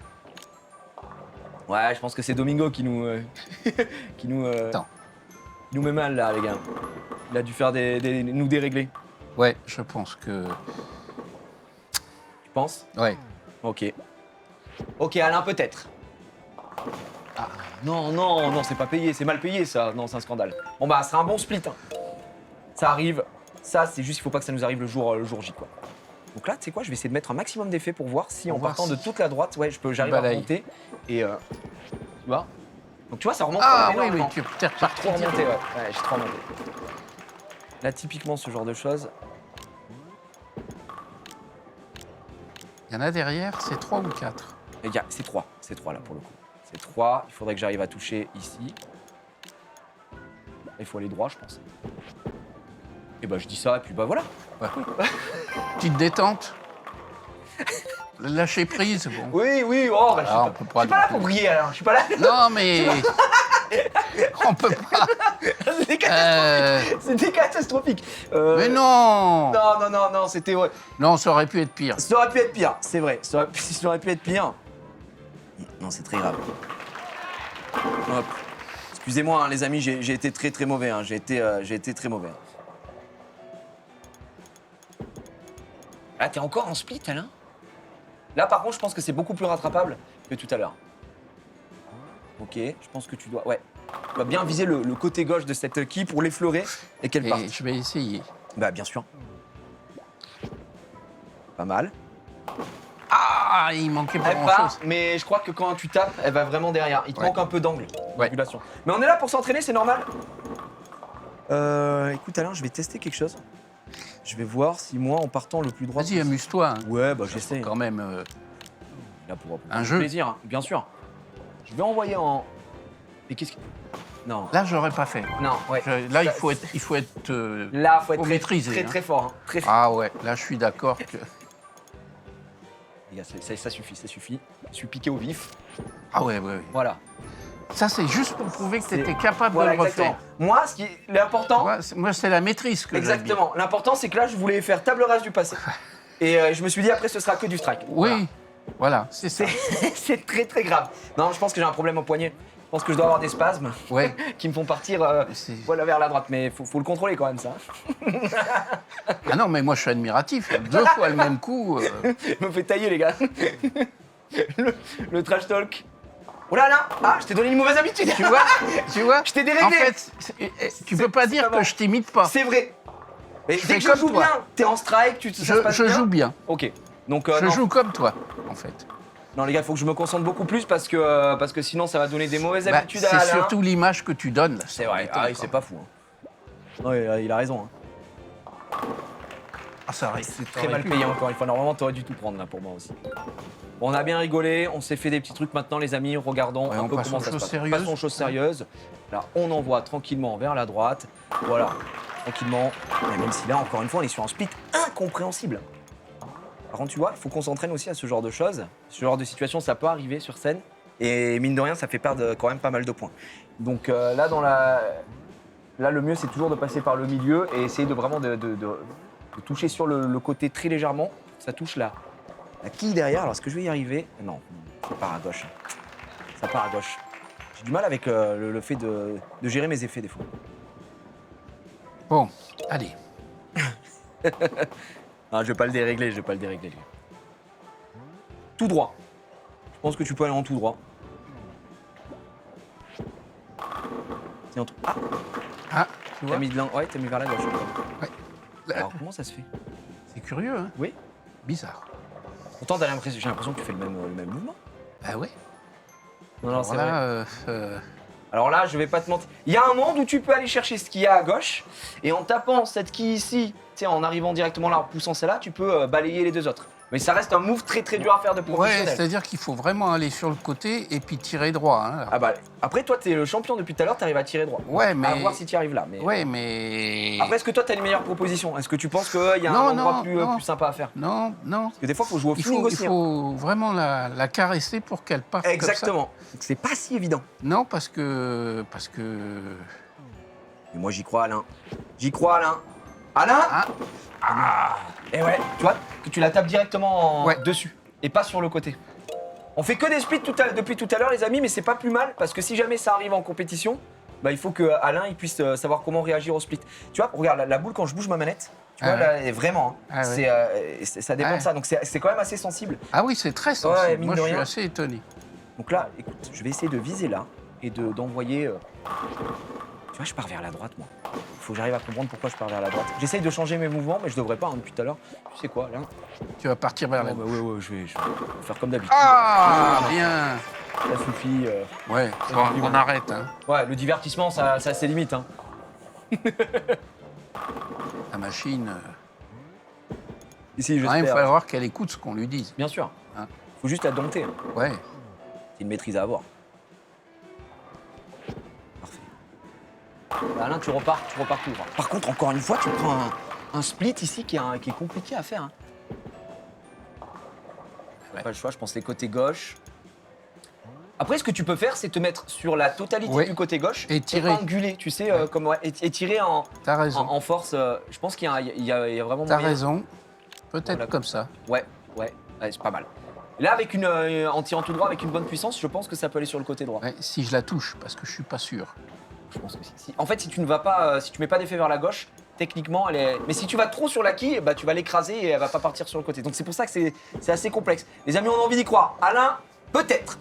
Ouais, je pense que c'est Domingo qui nous... qui nous met mal là, les gars. Il a dû faire nous dérégler. Ouais, je pense que... Tu penses? Ouais. Ok. Ok, Alain, peut-être. Ah, non, c'est pas payé, c'est mal payé ça. Non, c'est un scandale. Bon bah, ce sera un bon split. Hein. Ça arrive. Ça, c'est juste, il faut pas que ça nous arrive le jour J, quoi. Donc là, tu sais quoi, je vais essayer de mettre un maximum d'effets pour voir si en partant de toute la droite, ouais, j'arrive à remonter. Et tu vois. Donc tu vois, ça remonte. Ah oui, énormément. tu t'es reparti. Trop remonté, ouais. J'ai trop remonté. Là, typiquement, ce genre de choses. Il y en a derrière, c'est 3 ou 4? C'est 3 là pour le coup. C'est 3, il faudrait que j'arrive à toucher ici. Il faut aller droit, je pense. Et bah je dis ça, et puis bah voilà. Ouais. Petite détente. Lâcher prise, bon. Oui, oh, bah, Ah, je suis pas là pour briller, alors. Je suis pas là. Non, mais... on peut pas... C'était catastrophique. Mais non. Non, c'était... Ouais. Non, ça aurait pu être pire. Ça aurait pu être pire, c'est vrai. Ça aurait pu être pire. Non, c'est très grave. Hop. Excusez-moi, hein, les amis, j'ai été très très mauvais. Hein. J'ai été très mauvais. Ah, t'es encore en split, Alain? Là, par contre, je pense que c'est beaucoup plus rattrapable que tout à l'heure. Ok, je pense que tu dois... Ouais. Tu dois bien viser le côté gauche de cette quille pour l'effleurer et qu'elle parte. Je vais essayer. Bah, bien sûr. Pas mal. Ah, il manquait pas Elle part, grand-chose. mais je crois que quand tu tapes, elle va vraiment derrière. Il te manque un peu d'angle. Ouais. d'angulation. Mais on est là pour s'entraîner, c'est normal. Écoute, Alain, je vais tester quelque chose. Je vais voir si moi, en partant le plus droit... Vas-y, amuse-toi. Hein. Ouais, bah j'essaie. Quand même... Là, pour un jeu. plaisir, hein, bien sûr. Je vais envoyer en... Mais qu'est-ce que... Non. Là, j'aurais pas fait. Non, ouais. Là, il faut être là, faut être maîtriser. Très, hein. très fort. Hein. Très fort. Ah ouais, là, je suis d'accord que... Les gars, ça suffit. Je suis piqué au vif. Ah ouais. Voilà. Ça, c'est juste pour prouver que tu étais capable de le exactement. refaire. Moi, l'important... Moi, c'est la maîtrise que j'aime bien. Exactement. L'important, c'est que là, je voulais faire table rase du passé. Et je me suis dit, après, ce sera que du strike. Oui, voilà, c'est ça. C'est très, très grave. Non, je pense que j'ai un problème au poignet. Je pense que je dois avoir des spasmes Ouais. qui me font partir voilà, vers la droite. Mais faut le contrôler quand même, ça. Ah non, mais moi, je suis admiratif. 2 fois le même coup. Me fait tailler, les gars. le trash talk. Oh là là. Ah, je t'ai donné une mauvaise habitude. Tu vois Je t'ai déréglé. En fait, tu peux pas dire que je t'imite pas. C'est vrai. Mais Je dès fais que je comme joue toi. bien, t'es en strike, Je joue bien. Ok. Donc, Je non. joue comme toi, en fait. Non, les gars, il faut que je me concentre beaucoup plus parce que sinon, ça va donner des mauvaises habitudes à C'est Alain. surtout l'image que tu donnes. Là, C'est vrai. Ah, c'est pas fou. Hein. Ouais, il a raison. Hein. Ah, ça aurait C'est très mal payé encore une fois. Normalement, t'aurais dû tout prendre là pour moi aussi. Bon, on a bien rigolé, on s'est fait des petits trucs maintenant, les amis. Regardons un peu comment ça se passe. Passons aux choses sérieuses. Là, on envoie tranquillement vers la droite. Voilà, tranquillement. Et même si là, encore une fois, on est sur un split incompréhensible. Par contre, tu vois, il faut qu'on s'entraîne aussi à ce genre de choses. Ce genre de situation, ça peut arriver sur scène. Et mine de rien, ça fait perdre quand même pas mal de points. Donc là, là, le mieux, c'est toujours de passer par le milieu et essayer de vraiment de toucher sur le côté très légèrement. Ça touche la quille derrière. Alors, est-ce que je vais y arriver? Non, ça part à gauche. Ça part à gauche. J'ai du mal avec le fait de gérer mes effets des fois. Bon, allez. Non, je vais pas le dérégler, Tout droit. Je pense que tu peux aller en tout droit. C'est en tout... Ah, tu vois t'as mis vers la gauche. Ouais. Alors, comment ça se fait? C'est curieux, hein? Oui. Bizarre. Pourtant, j'ai l'impression que tu fais le même mouvement. Bah ouais. Non, c'est vrai. Là, Alors là, je vais pas te mentir. Il y a un monde où tu peux aller chercher ce qu'il y a à gauche, et en tapant cette quille ici, en arrivant directement là, en poussant celle-là, tu peux balayer les deux autres. Mais ça reste un move très très dur à faire de Ouais, professionnel. c'est-à-dire qu'il faut vraiment aller sur le côté et puis tirer droit. Hein. Ah bah, après, toi, t'es le champion depuis tout à l'heure, t'arrives à tirer droit. Ouais, mais... À voir si tu arrives là. Mais... Ouais, mais... Après, est-ce que toi, t'as les meilleures propositions? Est-ce que tu penses qu'il y a un endroit plus sympa à faire? Non. Parce que des fois, il faut jouer au feeling Il aussi. Hein. faut vraiment la caresser pour qu'elle parte Exactement. Donc, c'est pas si évident. Non, parce que... Mais moi, j'y crois, Alain. J'y crois, Alain. Alain Et ouais, tu vois, que tu la tapes directement dessus et pas sur le côté. On fait que des splits depuis tout à l'heure, les amis, mais c'est pas plus mal parce que si jamais ça arrive en compétition, bah, il faut que Alain il puisse savoir comment réagir au split. Tu vois, regarde, la boule, quand je bouge ma manette, tu vois, là, vraiment, hein, ça dépend de ça. Donc c'est quand même assez sensible. Ah oui, c'est très sensible. Ouais, mine moi, de je suis rien. assez étonné. Donc là, écoute, je vais essayer de viser là et d'envoyer. Tu vois, je pars vers la droite, moi. Il faut que j'arrive à comprendre pourquoi je pars vers la droite. J'essaye de changer mes mouvements, mais je devrais pas, hein, depuis tout à l'heure. Tu sais quoi, là? Tu vas partir vers la Non, gauche. bah ouais, je vais faire comme d'habitude. Ah, bien. Ça suffit. Ouais, on arrête. Hein. Ouais, le divertissement, ça a ses limites. Hein. La machine... Ici, il j'espère. va falloir qu'elle écoute ce qu'on lui dise. Bien sûr. Hein. Faut juste la dompter. Hein. Ouais. C'est une maîtrise à avoir. Parfait. Bah, Alain, tu repars tout droit. Par contre, encore une fois, tu prends un split ici qui est compliqué à faire. Hein. Ouais. Pas le choix, je pense les côtés gauche. Après, ce que tu peux faire, c'est te mettre sur la totalité du côté gauche et tirer. anguler, tu sais, comme, et tirer T'as raison. en force. Je pense qu'il y a vraiment T'as moyen. raison. Peut-être Voilà. comme ça. Ouais, c'est pas mal. Là, avec en tirant tout droit, avec une bonne puissance, je pense que ça peut aller sur le côté droit. Ouais, si je la touche, parce que je suis pas sûr. Je pense que si. En fait, si tu ne vas pas, si tu mets pas d'effet vers la gauche, techniquement, elle est. Mais si tu vas trop sur la quille, bah, tu vas l'écraser et elle va pas partir sur le côté. Donc c'est pour ça que c'est assez complexe. Les amis, on a envie d'y croire. Alain, peut-être.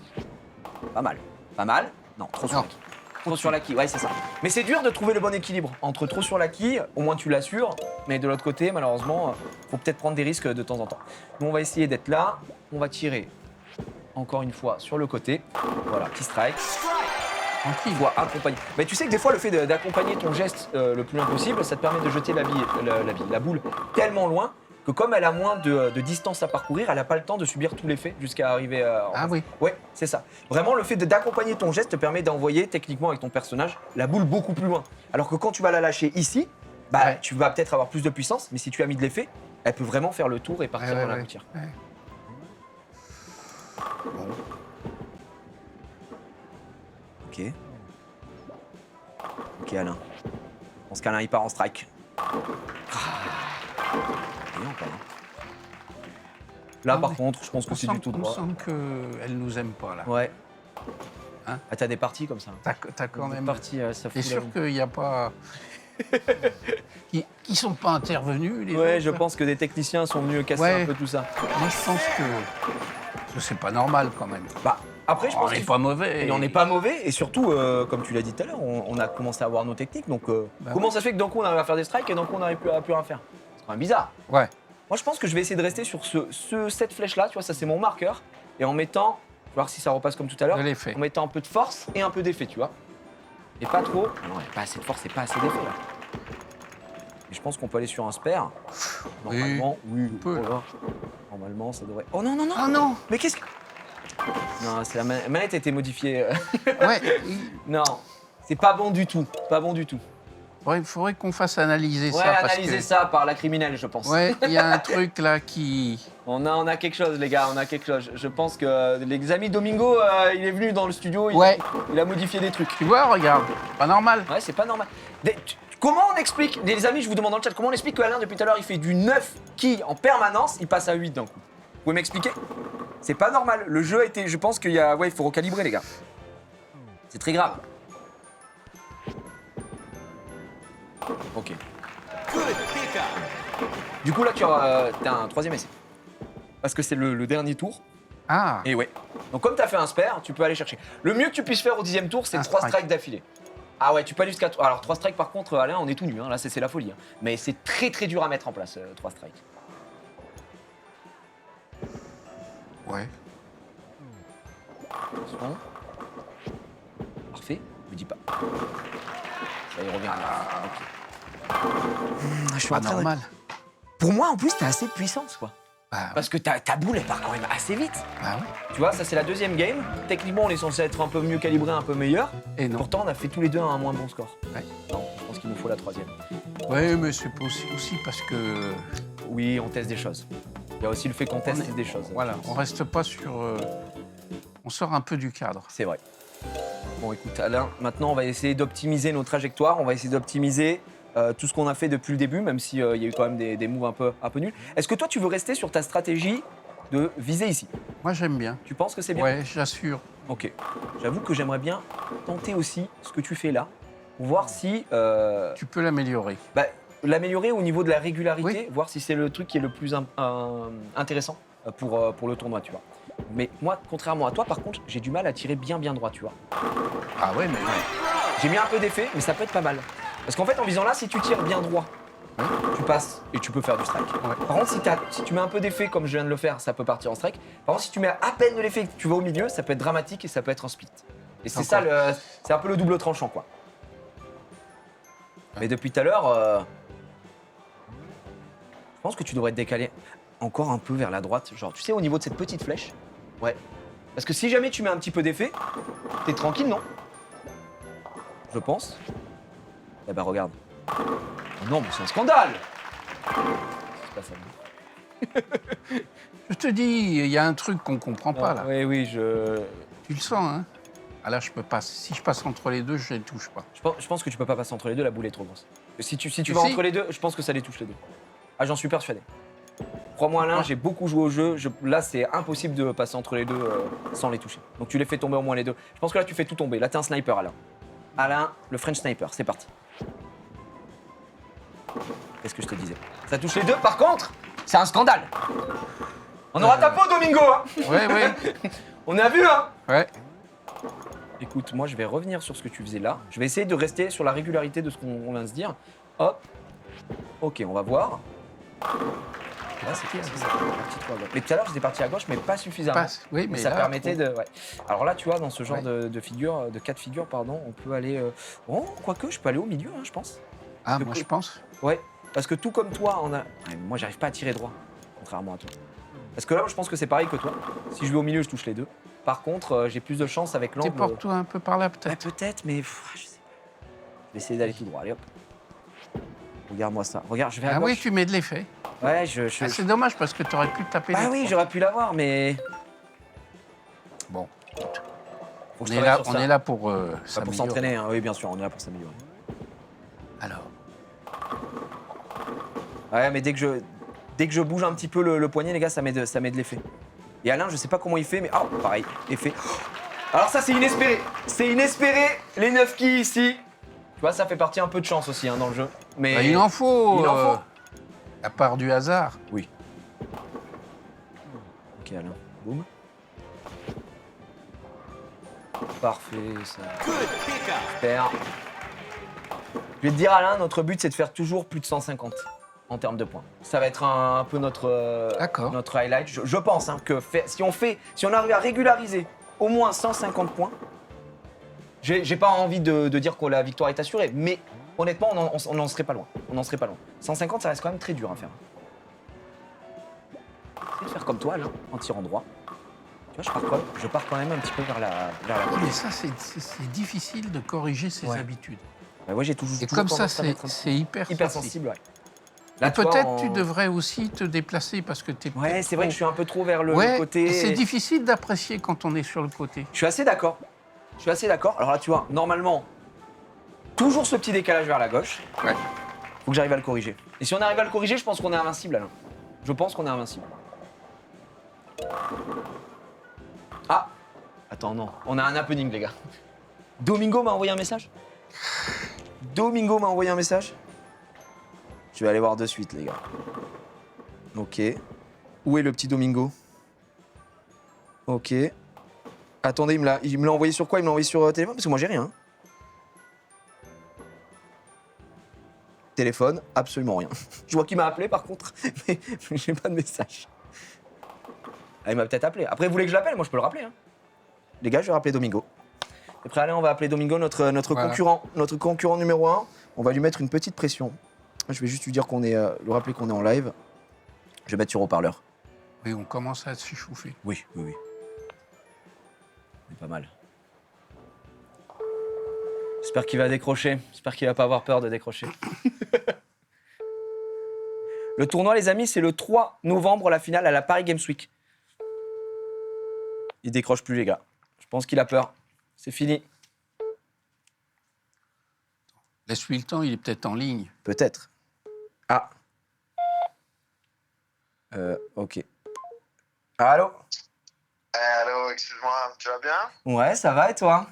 Pas mal. Pas mal. Non, trop sur la quille. Trop sur la quille, ouais, c'est ça. Mais c'est dur de trouver le bon équilibre entre trop sur la quille, au moins tu l'assures, mais de l'autre côté, malheureusement, faut peut-être prendre des risques de temps en temps. Nous, on va essayer d'être là. On va tirer encore une fois sur le côté. Voilà, petit strike. Tranquille. Faut accompagner. Mais tu sais que des fois, le fait d'accompagner ton geste le plus loin possible, ça te permet de jeter la boule tellement loin que comme elle a moins de distance à parcourir, elle n'a pas le temps de subir tout l'effet jusqu'à arriver à... Ah oui. Ouais, c'est ça. Vraiment, le fait d'accompagner ton geste te permet d'envoyer techniquement avec ton personnage la boule beaucoup plus loin. Alors que quand tu vas la lâcher ici, bah, tu vas peut-être avoir plus de puissance, mais si tu as mis de l'effet, elle peut vraiment faire le tour et partir dans la gouttière. Ouais. Bon. Ok. Ok, Alain. Je pense qu'Alain, il part en strike. Voyons, pas, hein. Là, par contre, je pense que c'est du tout droit. On sent qu'elle nous aime pas, là. Ouais. Hein, Ah, t'as des parties comme ça. t'as quand même... Parties, ça fout T'es sûr qu'il n'y a pas... qui sont pas intervenus, les Ouais, autres, je là pense que des techniciens sont venus casser Ouais. un peu tout ça. Moi, je pense que c'est pas normal, quand même. Bah, après, je On pense n'est qu'il pas mauvais. Et on n'est pas mauvais, et surtout, comme tu l'as dit tout à l'heure, on a commencé à avoir nos techniques, donc comment ça se fait que d'un coup on arrive à faire des strikes et d'un coup on n'arrive plus à rien faire? C'est quand même bizarre. Ouais. Moi je pense que je vais essayer de rester sur cette flèche-là, tu vois, ça c'est mon marqueur, et en mettant, voir si ça repasse comme tout à l'heure, De l'effet. en mettant un peu de force et un peu d'effet, tu vois. Et pas trop. Ah non, il n'y a pas assez de force et pas assez d'effet là. Et je pense qu'on peut aller sur un spare. Normalement, oui, on peut. voilà. Normalement, ça devrait. Oh non, non, non! Ah non. Mais qu'est-ce que. Non, c'est la manette a été modifiée. Ouais. Non, c'est pas bon du tout. Pas bon du tout. Il faudrait qu'on fasse analyser Ouais, ça. Parce analyser que... ça par la criminelle, je pense. Ouais, il y a un truc là qui... On a quelque chose, les gars, on a quelque chose. Je pense que les amis Domingo, il est venu dans le studio, il a modifié des trucs. Tu vois, regarde, pas normal. Ouais, c'est pas normal. Comment on explique, les amis, je vous demande dans le chat, comment on explique que Alain, depuis tout à l'heure, il fait du 9 qui en permanence, il passe à 8 d'un coup? Vous pouvez m'expliquer? C'est pas normal. Le jeu a été. Je pense qu'il y a. Ouais, il faut recalibrer, les gars. C'est très grave. Ok. Du coup, là, tu as un troisième essai. Parce que c'est le dernier tour. Ah, Et ouais. Donc, comme tu as fait un spare, tu peux aller chercher. Le mieux que tu puisses faire au 10e tour, c'est Un 3 strike. strikes d'affilée. Ah ouais, tu peux aller jusqu'à. Alors, 3 strikes, par contre, Alain, on est tout nu. Hein. Là, c'est la folie. Hein. Mais c'est très, très dur à mettre en place, 3 strikes. ouais. Attention. Parfait. Me dis pas. Ça y revient. Ok. Je suis Pas en train de- normal. Pour moi, en plus, t'as assez de puissance, quoi. Parce que ta boule, elle part quand même assez vite. Bah oui. Tu vois, ça c'est la deuxième game. Techniquement, on est censé être un peu mieux calibré, un peu meilleur. Et non. Pourtant, on a fait tous les deux un moins bon score. Ouais. Non, je pense qu'il nous faut la troisième. Oui, mais c'est aussi parce que... Oui, on teste des choses. Il y a aussi le fait qu'on teste des choses. Voilà, on reste pas sur... on sort un peu du cadre. C'est vrai. Bon, écoute, Alain, maintenant, on va essayer d'optimiser nos trajectoires. On va essayer d'optimiser tout ce qu'on a fait depuis le début, même s'il y a eu quand même des moves un peu nuls. Est-ce que toi, tu veux rester sur ta stratégie de viser ici? Moi, j'aime bien. Tu penses que c'est bien? Ouais, j'assure. Ok. J'avoue que j'aimerais bien tenter aussi ce que tu fais là, pour voir si... Tu peux l'améliorer. l'améliorer au niveau de la régularité, Oui. voir si c'est le truc qui est le plus intéressant pour le tournoi, tu vois. Mais moi, contrairement à toi, par contre, j'ai du mal à tirer bien droit, tu vois. Ah ouais, mais... J'ai mis un peu d'effet, mais ça peut être pas mal. Parce qu'en fait, en visant là, si tu tires bien droit, tu passes et tu peux faire du strike. Ouais. Par contre, si tu mets un peu d'effet, comme je viens de le faire, ça peut partir en strike. Par contre, si tu mets à peine de l'effet et que tu vas au milieu, ça peut être dramatique et ça peut être un split. Et c'est ça, c'est un peu le double tranchant, quoi. Mais depuis tout à l'heure, je pense que tu devrais te décaler encore un peu vers la droite. Genre, tu sais, au niveau de cette petite flèche. Ouais. Parce que si jamais tu mets un petit peu d'effet, t'es tranquille, non? Je pense. Eh ben, regarde. Oh non, mais c'est un scandale! C'est pas ça. Je te dis, il y a un truc qu'on comprend pas, là. Oui, Tu le sens, hein? Ah là, je peux pas. Si je passe entre les deux, je les touche pas. je pense que tu peux pas passer entre les deux, la boule est trop grosse. Si tu Si, vas si. entre les deux, je pense que ça les touche les deux. Ah, j'en suis persuadé. Crois-moi, Alain, j'ai beaucoup joué au jeu. Là, c'est impossible de passer entre les deux sans les toucher. Donc tu les fais tomber au moins les deux. Je pense que là, tu fais tout tomber. Là, t'es un sniper, Alain. Alain, le French sniper, c'est parti. Qu'est-ce que je te disais? Ça touche les deux, par contre, c'est un scandale. On aura ta peau, Domingo, hein. Ouais. On a vu, hein. Ouais. Écoute, moi, je vais revenir sur ce que tu faisais là. Je vais essayer de rester sur la régularité de ce qu'on vient de se dire. Hop. Ok, on va voir. Là, c'est parti trop à gauche. Mais tout à l'heure, j'étais parti à gauche, mais pas suffisamment. Oui, Mais mais ça là, permettait de. Ouais. Alors là, tu vois, dans ce genre Ouais. de cas de figure, pardon, on peut aller. Oh, quoique, je peux aller au milieu, hein, je pense. Ah, de moi, coup- je pense. Ouais. Parce que tout comme toi, on a. Ouais, moi, j'arrive pas à tirer droit, contrairement à toi. Parce que là, je pense que c'est pareil que toi. Si je vais au milieu, je touche les deux. Par contre, j'ai plus de chance avec l'angle. Déporte-toi un peu par là, Ouais, peut-être. peut-être, mais je sais pas. Je vais essayer d'aller tout droit. Allez, hop. Regarde-moi ça. Regarde, je vais à Ah gauche. oui, tu mets de l'effet. Ouais, Ah, c'est dommage parce que tu aurais pu taper. Ah les oui, trois. j'aurais pu l'avoir, mais. Bon, Faut on que je est travaille là, sur on ça. est là pour Pas pour s'améliorer. s'entraîner, hein. Oui, bien sûr, on est là pour s'améliorer. Alors, Ouais, mais dès que je bouge un petit peu le poignet, les gars, ça met de l'effet. Et Alain, je sais pas comment il fait, mais oh, pareil, effet. Alors ça, c'est inespéré. C'est inespéré, les 9 qui ici. Tu vois, ça fait partie un peu de chance aussi hein, dans le jeu. Mais bah, il en faut. Il en faut. À part du hasard. Oui. Ok, Alain. Boum. Parfait, ça. Super. Je vais te dire, Alain, notre but, c'est de faire toujours plus de 150 en termes de points. Ça va être un peu D'accord. notre highlight. Je pense hein, que si on arrive à régulariser au moins 150 points, j'ai pas envie de dire que la victoire est assurée, mais honnêtement, on n'en serait pas loin. On n'en serait pas loin. 150, ça reste quand même très dur à faire. Je vais faire comme toi, là, en tirant droit. Tu vois, je pars quand même un petit peu vers la Oui, mais ça, c'est difficile de corriger ses Ouais. habitudes. Ouais, ouais, j'ai toujours. Et toujours comme ça, tendance à mettre un c'est hyper sensible, ouais. Et tu vois, peut-être tu devrais aussi te déplacer parce que tu es. Ouais, c'est vrai que je suis un peu trop vers le Ouais, côté. et c'est difficile d'apprécier quand on est sur le côté. Je suis assez d'accord. Je suis assez d'accord. Alors là, tu vois, normalement, toujours ce petit décalage vers la gauche. Ouais. Faut que j'arrive à le corriger. Et si on arrive à le corriger, je pense qu'on est invincible, Alain. Je pense qu'on est invincible. Ah! Attends, non. On a un happening, les gars. Domingo m'a envoyé un message. Domingo m'a envoyé un message. Je vais aller voir de suite, les gars. Ok. Où est le petit Domingo? Ok. Attendez, il me l'a envoyé sur quoi? Il me l'a envoyé sur téléphone? Parce que moi, j'ai rien. Téléphone, absolument rien. Je vois qu'il m'a appelé, par contre, mais j'ai pas de message. Ah, il m'a peut-être appelé. Après, vous voulez que je l'appelle? Moi, je peux le rappeler. Hein. Les gars, je vais rappeler Domingo. T'es prêt? Allez, on va appeler Domingo, notre Voilà. concurrent. Notre concurrent numéro 1. On va lui mettre une petite pression. Je vais juste lui dire le rappeler qu'on est en live. Je vais mettre sur haut-parleur. Oui, on commence à s'échauffer. Oui, oui, oui. C'est pas mal. J'espère qu'il va décrocher. J'espère qu'il va pas avoir peur de décrocher. Le tournoi, les amis, c'est le 3 novembre, la finale à la Paris Games Week. Il décroche plus, les gars. Je pense qu'il a peur. C'est fini. Laisse-lui le temps, il est peut-être en ligne. Peut-être. Ah. Ok. Allô? Allô, excuse-moi, tu vas bien? Ouais, ça va et toi?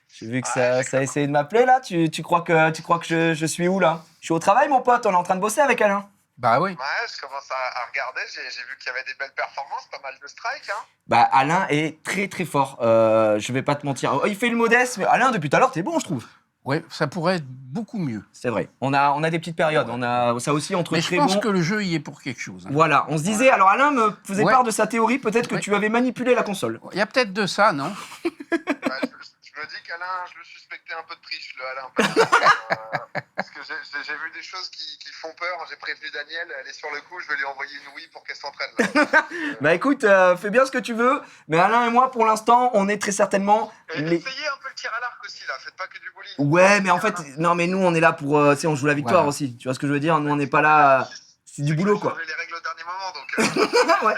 J'ai vu que ça a essayé de m'appeler là. Tu crois que je suis où là? Je suis au travail, mon pote. On est en train de bosser avec Alain. Bah oui. Ouais, je commence à regarder, j'ai vu qu'il y avait des belles performances, pas mal de strikes, hein. Bah, Alain est très très fort. Je vais pas te mentir. Oh, il fait le modeste, mais Alain, depuis tout à l'heure, t'es bon, je trouve. Ouais, ça pourrait être beaucoup mieux. C'est vrai. On a des petites périodes. On a ça aussi entre Mais je très pense bons. que le jeu y est pour quelque chose. Hein. Voilà. On se disait. Alors Alain me faisait Ouais. part de sa théorie. Peut-être que Ouais. tu avais manipulé la console. Il y a peut-être de ça, non? Ouais, je me dis qu'Alain, je le suspectais un peu de triche, le Alain. Parce que j'ai vu des choses qui font peur. J'ai prévenu Daniel, elle est sur le coup, je vais lui envoyer une Wii pour qu'elle s'entraîne. Là. Bah écoute, fais bien ce que tu veux. Mais Alain et moi, pour l'instant, on est très certainement Et les. essayez un peu le tir à l'arc aussi, là. Faites pas que du bowling. Ouais, mais en fait, non, mais nous, on est là pour. Tu sais, on joue la victoire Voilà. aussi. Tu vois ce que je veux dire? Nous, on n'est pas là. C'est du boulot, quoi. Changer les règles au dernier moment, donc. Ouais.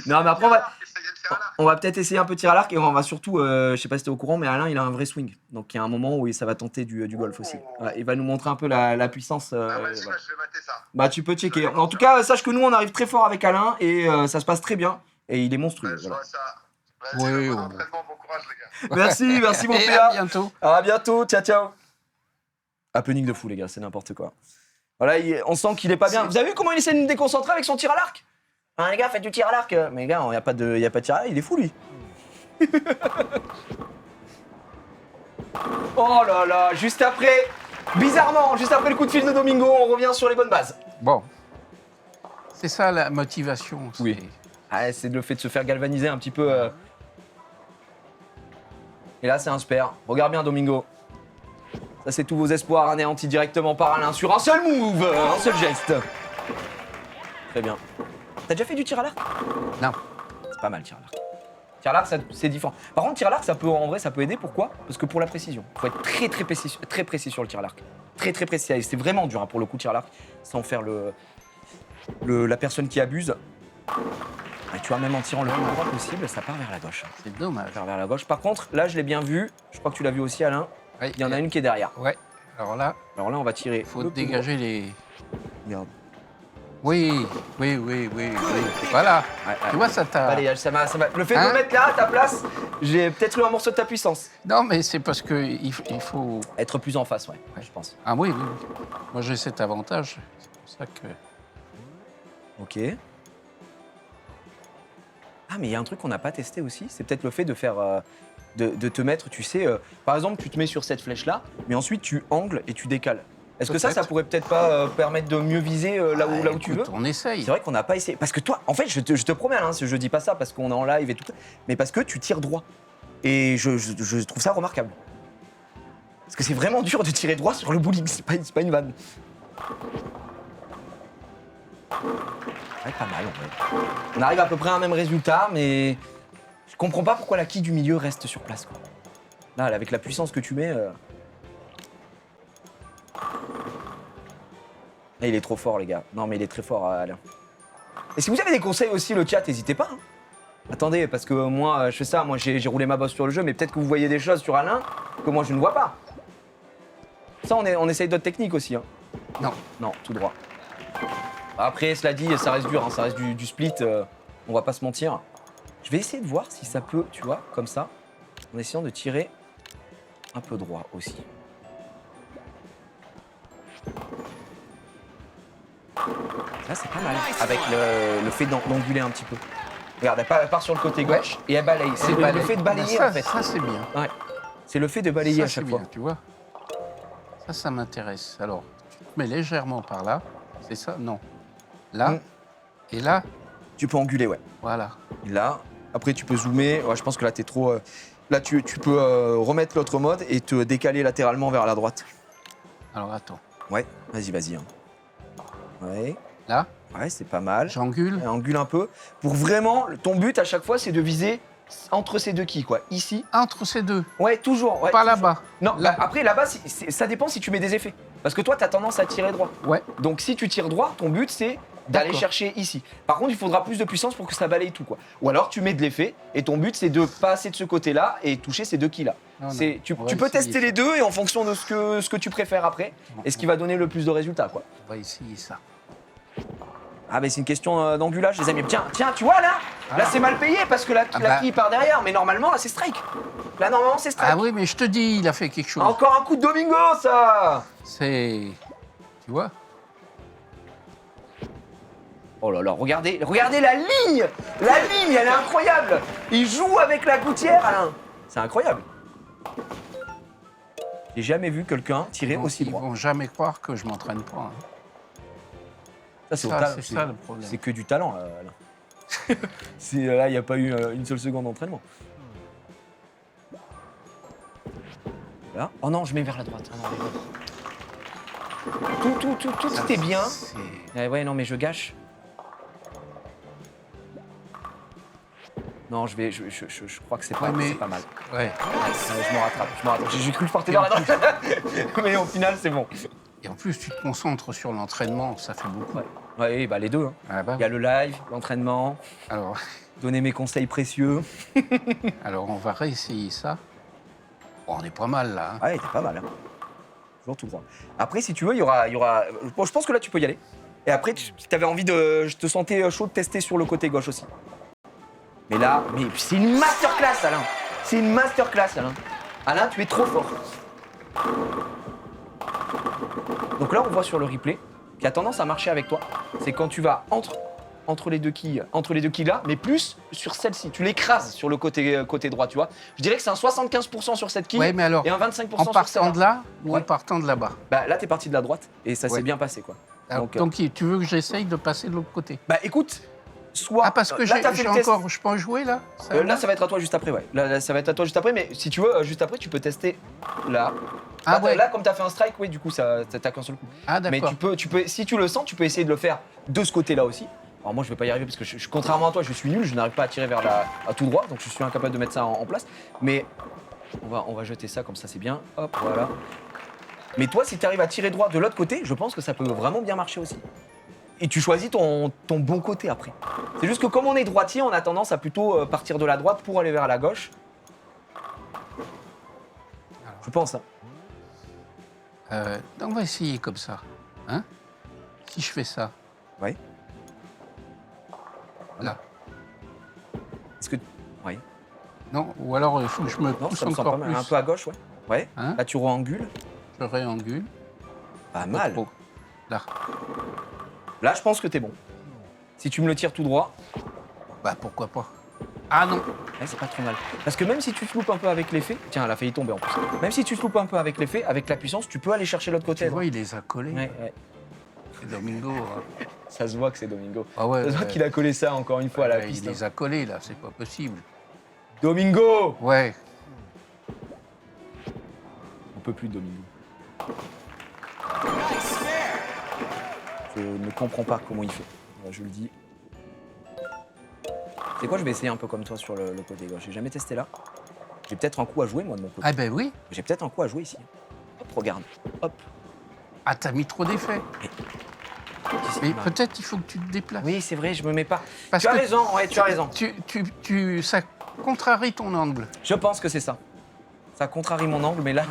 Non, mais après, Essayez le tir à l'arc. on va peut-être essayer un peu tir à l'arc et on va surtout. Je sais pas si t'es au courant, mais Alain, il a un vrai swing. Donc, il y a un moment où ça va tenter du golf aussi. Ouais, il va nous montrer un peu la puissance. Ah, vas-y, voilà. bah, je vais mater ça. Bah, tu peux checker. En tout cas, sache que nous, on arrive très fort avec Alain et ça se passe très bien. Et il est monstrueux. Ouais, je Voilà. vois ça. Vas-y, Oui, bon on- entraînement, bon courage, les gars. Merci, merci, mon Et à PA. bientôt. À bientôt, ciao, ciao. Happening de fou, les gars, c'est n'importe quoi. Voilà, on sent qu'il est pas bien. Vous avez vu comment il essaie de nous déconcentrer avec son tir à l'arc? Hein, les gars, faites du tir à l'arc. Mais les gars, il n'y a pas de tir à l'arc, il est fou, lui. Oh là là, juste après, bizarrement, juste après le coup de fil de Domingo, on revient sur les bonnes bases. Bon. C'est ça la motivation. c'est- Oui. Ah, c'est le fait de se faire galvaniser un petit peu. Et là, c'est un spare. Regarde bien, Domingo. Ça, c'est tous vos espoirs anéantis directement par Alain sur un seul move, un seul geste. Très bien. T'as déjà fait du tir à l'arc? Non. C'est pas mal, tir à l'arc. Tir à l'arc, c'est différent. Par contre, tir à l'arc, en vrai, ça peut aider. Pourquoi? Parce que pour la précision. Il faut être très précis sur le tir à l'arc. Très précis. Et c'est vraiment dur hein, pour le coup, tir à l'arc, sans faire la personne qui abuse. Et tu vois, même en tirant le plus droit possible, ça part vers la gauche. C'est dommage. Ça part vers la gauche. Par contre, là, je l'ai bien vu. Je crois que tu l'as vu aussi, Alain. Ouais, Il y en a une qui est derrière. Ouais. Alors là, Alors là, on va tirer. il faut le plus dégager les. droit. Regarde. Oui. Voilà. Ouais. Tu vois, ça t'a. Balayage, ça m'a. Le fait de Hein me mettre là, à ta place, j'ai peut-être eu un morceau de ta puissance. Non, mais c'est parce que il faut. Être plus en face, ouais, je pense. Ah oui. Moi, j'ai cet avantage. C'est pour ça que. Ok. Ah, mais il y a un truc qu'on n'a pas testé aussi, c'est peut-être le fait de faire. De te mettre, tu sais, par exemple, tu te mets sur cette flèche-là, mais ensuite tu angles et tu décales. Est-ce que ça Peut-être. pourrait peut-être pas permettre de mieux viser là où tu veux? Écoute, on essaye. C'est vrai qu'on n'a pas essayé. Parce que toi, en fait, je te promets, hein, je dis pas ça parce qu'on est en live et tout, mais parce que tu tires droit. Et je trouve ça remarquable. Parce que c'est vraiment dur de tirer droit sur le bowling, c'est pas une vanne. Ouais, pas mal, en vrai. On arrive à peu près à un même résultat, mais je comprends pas pourquoi la quille du milieu reste sur place, quoi. Là, avec la puissance que tu mets. Ah, il est trop fort, les gars. Non, mais il est très fort, Alain. Et si vous avez des conseils aussi, le chat, n'hésitez pas. Hein. Attendez, parce que moi, je fais ça, moi j'ai roulé ma bosse sur le jeu, mais peut-être que vous voyez des choses sur Alain que moi je ne vois pas. Ça, on essaye d'autres techniques aussi. Hein. Non. Non, tout droit. Après, cela dit, ça reste dur, hein, ça reste du split, on va pas se mentir. Je vais essayer de voir si ça peut, tu vois, comme ça, en essayant de tirer un peu droit aussi. Là, c'est pas mal, avec le fait d'anguler un petit peu. Regarde, elle part sur le côté gauche et elle balaye. C'est le fait de balayer, ça, en fait. Ça, c'est bien. Ouais. C'est le fait de balayer Ça, à c'est chaque bien, fois. tu vois. Ça m'intéresse. Alors, tu te mets légèrement par là. C'est ça? Non. Là. Mm. Et là, Tu peux anguler, ouais. voilà. Et là, après, tu peux zoomer. Ouais, je pense que là, t'es trop. Là, tu peux remettre l'autre mode et te décaler latéralement vers la droite. Alors, attends. Ouais, vas-y. Hein. Ouais. Là, Ouais, c'est pas mal. j'angule. Angule un peu. Pour vraiment, ton but à chaque fois, c'est de viser entre ces deux quilles, quoi. Ici. Entre ces deux, Ouais, toujours. Ouais, pas toujours. là-bas. Non, Là. après là-bas, ça dépend si tu mets des effets. Parce que toi, tu as tendance à tirer droit. Ouais, Donc si tu tires droit, ton but c'est d'aller D'accord. chercher ici. Par contre, il faudra plus de puissance pour que ça balaye tout, quoi. Ou alors tu mets de l'effet et ton but c'est de passer de ce côté-là et toucher ces deux quilles là. Non, non, Tu on va peux essayer tester ça. les deux et en fonction de ce que tu préfères après et ce qui va donner le plus de résultats, quoi. on va essayer ça. Ah mais c'est une question d'angulage, les amis. Tiens, tu vois là, là c'est mal payé parce que la bah. quille part derrière, mais normalement là c'est strike. Là normalement c'est strike. Ah oui, mais je te dis, il a fait quelque chose. Encore un coup de Domingo, ça. C'est... Tu vois? Oh là là, regardez la ligne. La ligne, elle est incroyable. Il joue avec la gouttière, Alain. C'est incroyable. J'ai jamais vu quelqu'un tirer aussi Ils droit. vont jamais croire que je m'entraîne pas. Hein. Ça, c'est au Ça, talent. c'est ça le problème. C'est que du talent, là. Alain. Là, il n'y a pas eu une seule seconde d'entraînement. Là. Oh non, je mets vers la droite. Oh non, tout était bien. Ouais, non, mais je gâche. Non, je crois que c'est pas, Ouais, mais- c'est pas mal. Ouais. Ouais, je me rattrape. J'ai cru que je partais vers la droite. Mais au final, c'est bon. Et en plus, tu te concentres sur l'entraînement, ça fait beaucoup. Ouais, bah les deux. Hein. Ah bah, Il y a le live, l'entraînement, alors, donner mes conseils précieux. alors, on va réessayer ça. Bon, on est pas mal là. Hein. Ouais, t'es pas mal. Hein. Toujours tout droit. Après, si tu veux, il y aura. Bon, je pense que là, tu peux y aller. Et après, si t'avais envie de. Je te sentais chaud de tester sur le côté gauche aussi. Mais là, mais c'est une masterclass, Alain. C'est une masterclass, Alain. Alain, tu es trop fort. Donc là, on voit sur le replay qui a tendance à marcher avec toi. C'est quand tu vas entre les deux quilles là, mais plus sur celle-ci. Tu l'écrases sur le côté droit, tu vois. Je dirais que c'est un 75% sur cette quille Ouais, mais alors, et un 25% en sur partant celle-là. de là ou Ouais. en partant de là-bas? Bah là, t'es parti de la droite et ça Ouais. s'est bien passé, quoi. Alors, Donc, donc, tu veux que j'essaye de passer de l'autre côté? Bah écoute, soit. Ah, parce que là, t'as fait j'ai le test. encore... Je peux en jouer là? Là, ça va être à toi juste après, ouais. Là, ça va être à toi juste après, mais si tu veux, juste après, tu peux tester là. Ah là, ouais. Là, comme t'as fait un strike, oui, du coup, ça t'as qu'un seul coup. Ah, Mais d'accord. tu peux, si tu le sens, tu peux essayer de le faire de ce côté-là aussi. Alors moi, je vais pas y arriver parce que contrairement à toi, je suis nul, je n'arrive pas à tirer vers à tout droit, donc je suis incapable de mettre ça en place. Mais on va jeter ça comme ça, c'est bien. Hop, voilà. Mais toi, si tu arrives à tirer droit de l'autre côté, je pense que ça peut vraiment bien marcher aussi. Et tu choisis ton bon côté après. C'est juste que comme on est droitier, on a tendance à plutôt partir de la droite pour aller vers la gauche. Je pense. Hein. On va essayer comme ça. Hein? Si je fais ça. Ouais. Là. Est-ce que. Ouais. Non, ou alors il faut que je me Non, pousse ça me semble encore pas mal. plus. Un peu à gauche, ouais. Ouais. Hein? Là, tu re-angules. Je réangule. Pas Pas mal. trop. Là. Là, je pense que t'es bon. Si tu me le tires tout droit, Bah pourquoi pas. Ah non. ouais, c'est pas trop mal. Parce que même si tu te loupes un peu avec l'effet, tiens, elle a failli tomber en plus. Même si tu te loupes un peu avec l'effet, avec la puissance, tu peux aller chercher l'autre côté. Tu vois, il les a collés. Ouais. C'est Domingo. Hein. Ça se voit que c'est Domingo. Ah ouais. Ça se voit ouais. qu'il a collé ça encore une fois à la Ouais, piste. il les a collés là, c'est pas possible. Domingo! Ouais. On peut plus de Domingo. Je ne comprends pas comment il fait. Voilà, je le dis. C'est quoi, je vais essayer un peu comme toi sur le côté gauche. J'ai jamais testé là. J'ai peut-être un coup à jouer, moi, de mon côté. Ah ben oui. J'ai peut-être un coup à jouer ici. Hop, regarde. Hop. Ah t'as mis trop d'effets. Qu'est-ce Mais qui m'arrive peut-être il faut que tu te déplaces. Oui, c'est vrai, je me mets pas. Parce Tu as que raison, ouais, tu as raison. Ça contrarie ton angle. Je pense que c'est ça. Ça contrarie mon angle, mais là,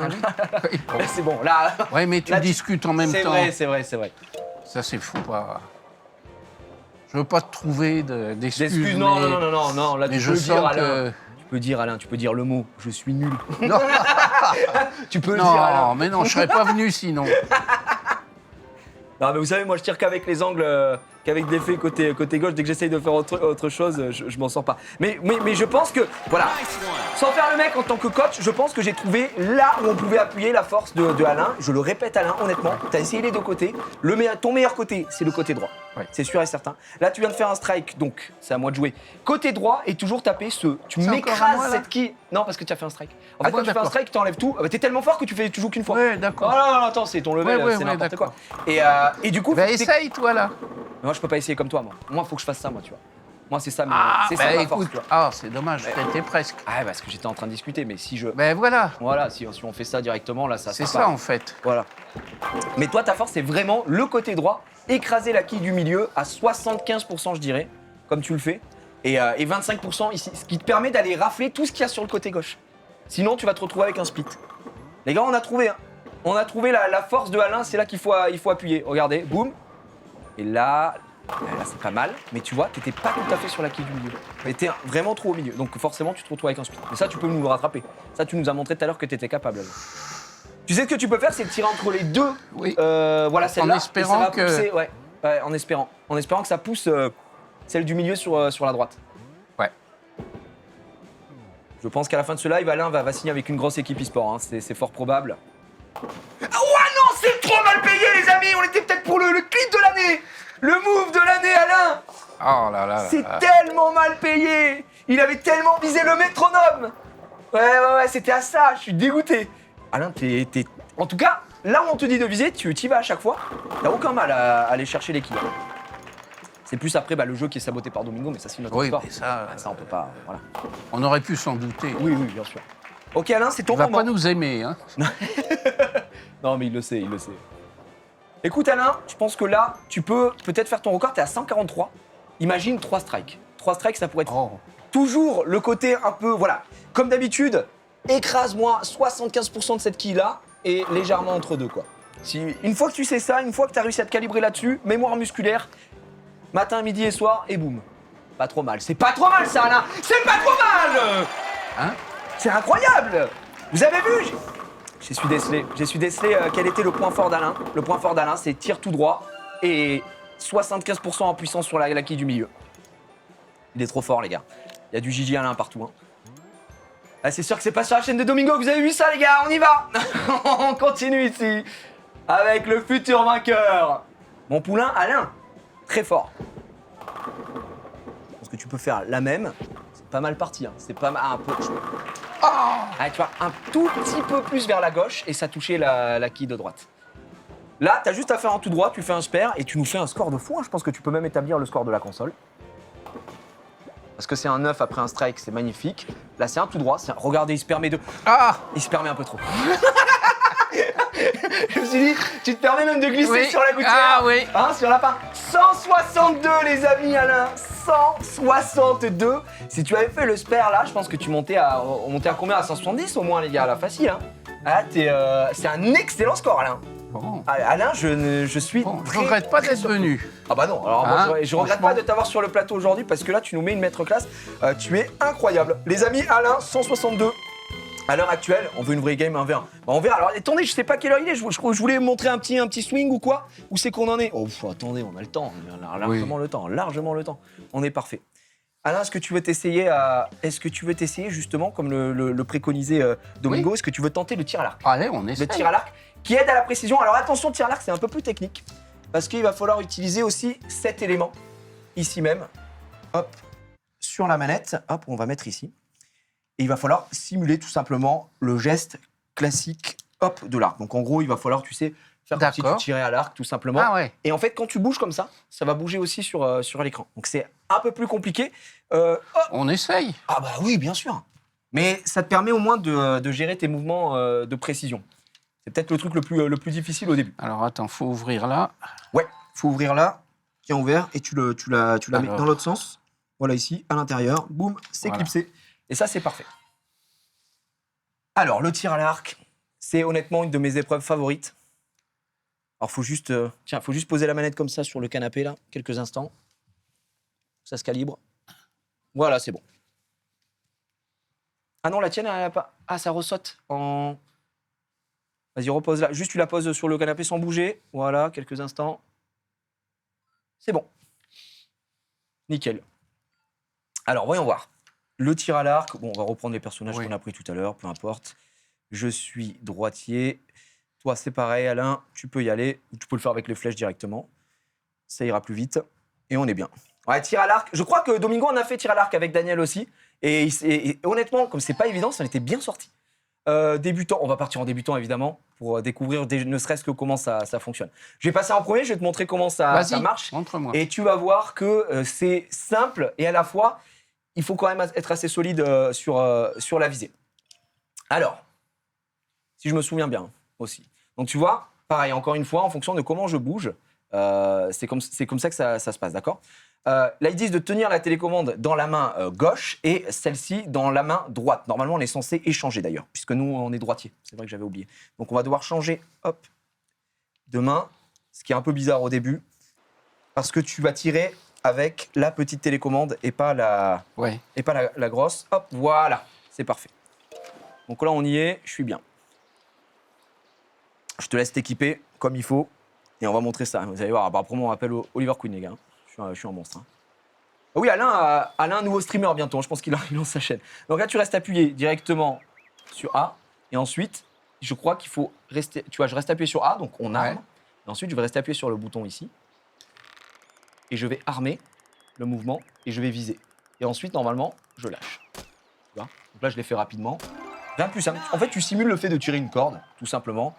Oui, bon. là, c'est bon. Là, Ouais, mais tu Là, discutes en même c'est temps. vrai, c'est vrai, c'est vrai. Ça, c'est fou pas. Je veux pas te trouver d'excuses. D'excuses, non, mais- non, non, non, non, là, Mais tu je peux dire, sens Alain. que. Tu peux dire, Alain, tu peux dire le mot « je suis nul Non, ». Tu peux le dire, Alain. non, mais non, je serais pas venu sinon. Non, mais vous savez, moi, je tire qu'avec les angles, qu'avec des faits côté gauche. Dès que j'essaye de faire autre chose, je m'en sors pas. Mais je pense que, voilà, sans faire le mec en tant que coach, je pense que j'ai trouvé là où on pouvait appuyer la force de Alain. Je le répète, Alain, honnêtement, tu as essayé les deux côtés. Ton meilleur côté, c'est le côté droit. Ouais. C'est sûr et certain. Là, tu viens de faire un strike, donc c'est à moi de jouer. Côté droit et toujours taper ce. Tu C'est encore à m'écrases moi, là cette quille. Non, parce que tu as fait un strike. En Ah fait, bon, quand tu fais un d'accord. strike, tu enlèves tout. T'es tellement fort que tu joues qu'une fois. Ouais, Oh d'accord. non, non, attends, c'est ton level, Ouais, c'est n'importe d'accord. quoi. Et du coup, Bah, c'est- essaye, toi, là. Mais moi, je peux pas essayer comme toi, moi. Moi, faut que je fasse ça, moi, tu vois. Moi, c'est ça, c'est ça bah, ma force, écoute, tu vois. c'est dommage, t'étais presque. Ah, parce que j'étais en train de discuter, mais si je... Ben voilà, Voilà, si on fait ça directement, là, ça c'est se ça passe. en fait. Voilà. Mais toi, ta force, c'est vraiment le côté droit, écraser la quille du milieu à 75%, je dirais, comme tu le fais, et 25% ici, ce qui te permet d'aller rafler tout ce qu'il y a sur le côté gauche. Sinon, tu vas te retrouver avec un split. Les gars, on a trouvé, hein. On a trouvé la force de Alain, c'est là qu'il faut appuyer. Regardez, boum. Et là, c'est pas mal, mais tu vois, t'étais pas tout à fait sur la quille du milieu. T'étais vraiment trop au milieu, donc forcément, tu te retrouves avec un split. Mais ça, tu peux nous le rattraper. Ça, tu nous as montré tout à l'heure que t'étais capable, Alain. Tu sais ce que tu peux faire, c'est tirer entre les deux. Oui. Voilà, celle-là. En espérant et ça va que- pousser, ouais, en espérant. En espérant que ça pousse celle du milieu sur la droite. Ouais. Je pense qu'à la fin de ce live, Alain va signer avec une grosse équipe e-sport. Hein. C'est fort probable. Ah ouais, non, c'est trop mal payé, les amis. On était peut-être pour le clip de l'année. Le move de l'année, Alain. Oh là là. C'est tellement mal payé. Il avait tellement visé le métronome. Ouais, c'était à ça. Je suis dégoûté. Alain, t'es... En tout cas, là où on te dit de viser, tu y vas à chaque fois. T'as aucun mal à aller chercher les kills. C'est plus après le jeu qui est saboté par Domingo, mais ça c'est notre Oui, histoire. mais ça, Ça on peut pas. Voilà. on aurait pu s'en douter. Oui, bien sûr. Ok Alain, c'est ton Il va moment. pas nous aimer, hein. Non mais il le sait. Écoute Alain, je pense que là, tu peux peut-être faire ton record, t'es à 143. Imagine 3 strikes. 3 strikes, ça pourrait être Oh. toujours le côté un peu, voilà. Comme d'habitude, écrase-moi 75% de cette quille-là et légèrement entre deux, quoi. Une fois que tu sais ça, une fois que tu as réussi à te calibrer là-dessus, mémoire musculaire, matin, midi et soir, et boum. Pas trop mal. C'est pas trop mal ça, Alain. C'est pas trop mal. Hein? C'est incroyable. Vous avez vu? J'ai su déceler quel était le point fort d'Alain. Le point fort d'Alain, c'est tir tout droit et 75% en puissance sur la quille du milieu. Il est trop fort, les gars. Il y a du Gigi Alain partout. Hein. Ah, c'est sûr que c'est pas sur la chaîne de Domingo que vous avez vu ça, les gars. On y va. On continue ici avec le futur vainqueur. Mon poulain, Alain. Très fort. Je pense que tu peux faire la même. C'est pas mal parti. Hein. C'est pas mal. Un peu. Ah, tu vois, un tout petit peu plus vers la gauche et ça touchait la quille de droite. Là, t'as juste à faire un tout droit, tu fais un spare et tu nous fais un score de fou. Hein. Je pense que tu peux même établir le score de la console. Parce que c'est un 9 après un strike, c'est magnifique. Là, c'est un tout droit. Regardez, il se permet de... Ah! Il se permet un peu trop. Je me suis dit, tu te permets même de glisser Oui. sur la gouttière. Ah oui. Hein, sur la part. 162, les amis, Alain. 162. Si tu avais fait le spare là, je pense que tu montais à combien? À 170 au moins, les gars, là, facile. Hein. Ah, c'est un excellent score, Alain. Bon. Ah, Alain, je suis. Bon, je très, regrette pas très d'être surpris. venu. Ah bah non, alors moi, Hein, je regrette franchement. pas de t'avoir sur le plateau aujourd'hui parce que là tu nous mets une maître classe, tu es incroyable. Les amis, Alain, 162. À l'heure actuelle, on veut une vraie game 1v1. Bah, on verra. Alors attendez, je sais pas quelle heure il est, je voulais montrer un petit swing ou quoi. Où c'est qu'on en est? Oh attendez, on a le temps, on a largement le temps. On est parfait. Alain, est-ce que tu veux t'essayer justement, comme le préconisait Domingo, Oui. est-ce que tu veux tenter le tir à l'arc? Allez, on Le essaie. tir à l'arc qui aide à la précision. Alors attention, tir à l'arc, c'est un peu plus technique parce qu'il va falloir utiliser aussi cet élément ici même. Hop, sur la manette. Hop, on va mettre ici. Et il va falloir simuler tout simplement le geste classique, hop, de l'arc. Donc en gros, il va falloir, tu sais, faire comme si tu D'accord. tirais à l'arc tout simplement. Ah ouais. Et en fait, quand tu bouges comme ça va bouger aussi sur l'écran. Donc c'est un peu plus compliqué. Hop. On essaye. Ah bah oui, bien sûr. Mais ça te permet au moins de gérer tes mouvements de précision. C'est peut-être le truc le plus difficile au début. Alors attends, faut ouvrir là. Ouais, faut ouvrir là, tiens ouvert, et tu la mets Alors. dans l'autre sens. Voilà ici, à l'intérieur, boum, c'est Voilà. clipsé. Et ça, c'est parfait. Alors, le tir à l'arc, c'est honnêtement une de mes épreuves favorites. Alors, faut juste poser la manette comme ça sur le canapé, là, quelques instants. Ça se calibre. Voilà, c'est bon. Ah non, la tienne, elle a pas... Ah, ça ressaute en... Vas-y, repose-la. Juste, tu la poses sur le canapé sans bouger. Voilà, quelques instants. C'est bon. Nickel. Alors, voyons voir. Le tir à l'arc. Bon, on va reprendre les personnages Oui. qu'on a pris tout à l'heure, peu importe. Je suis droitier. Toi, c'est pareil, Alain. Tu peux y aller. Tu peux le faire avec les flèches directement. Ça ira plus vite. Et on est bien. Ouais, tir à l'arc. Je crois que Domingo en a fait tir à l'arc avec Daniel aussi. Et honnêtement, comme c'est pas évident, ça en était bien sorti. Débutant, on va partir en débutant évidemment pour découvrir ne serait-ce que comment ça fonctionne. Je vais passer en premier, je vais te montrer comment ça Vas-y, marche. montre-moi. Et tu vas voir que c'est simple et à la fois, il faut quand même être assez solide sur la visée. Alors, si je me souviens bien aussi. Donc tu vois, pareil, encore une fois, en fonction de comment je bouge, c'est comme ça que ça se passe, d'accord? Là, ils disent de tenir la télécommande dans la main gauche et celle-ci dans la main droite. Normalement, on est censé échanger d'ailleurs, puisque nous, on est droitier. C'est vrai que j'avais oublié. Donc, on va devoir changer, hop, de main, ce qui est un peu bizarre au début, parce que tu vas tirer avec la petite télécommande et pas la, Ouais. et pas la grosse. Hop, voilà, c'est parfait. Donc là, on y est, je suis bien. Je te laisse t'équiper comme il faut et on va montrer ça. Vous allez voir, après on m'appelle Oliver Queen, les gars. Je suis un monstre. Hein. Ah oui, Alain, nouveau streamer bientôt. Je pense qu'il lance sa chaîne. Donc là, tu restes appuyé directement sur A. Et ensuite, je crois qu'il faut rester. Tu vois, je reste appuyé sur A, donc on arme. Ouais. Et ensuite, je vais rester appuyé sur le bouton ici. Et je vais armer le mouvement et je vais viser. Et ensuite, normalement, je lâche. Tu vois, donc là, je l'ai fait rapidement. Rien de plus simple. En fait, tu simules le fait de tirer une corde, tout simplement.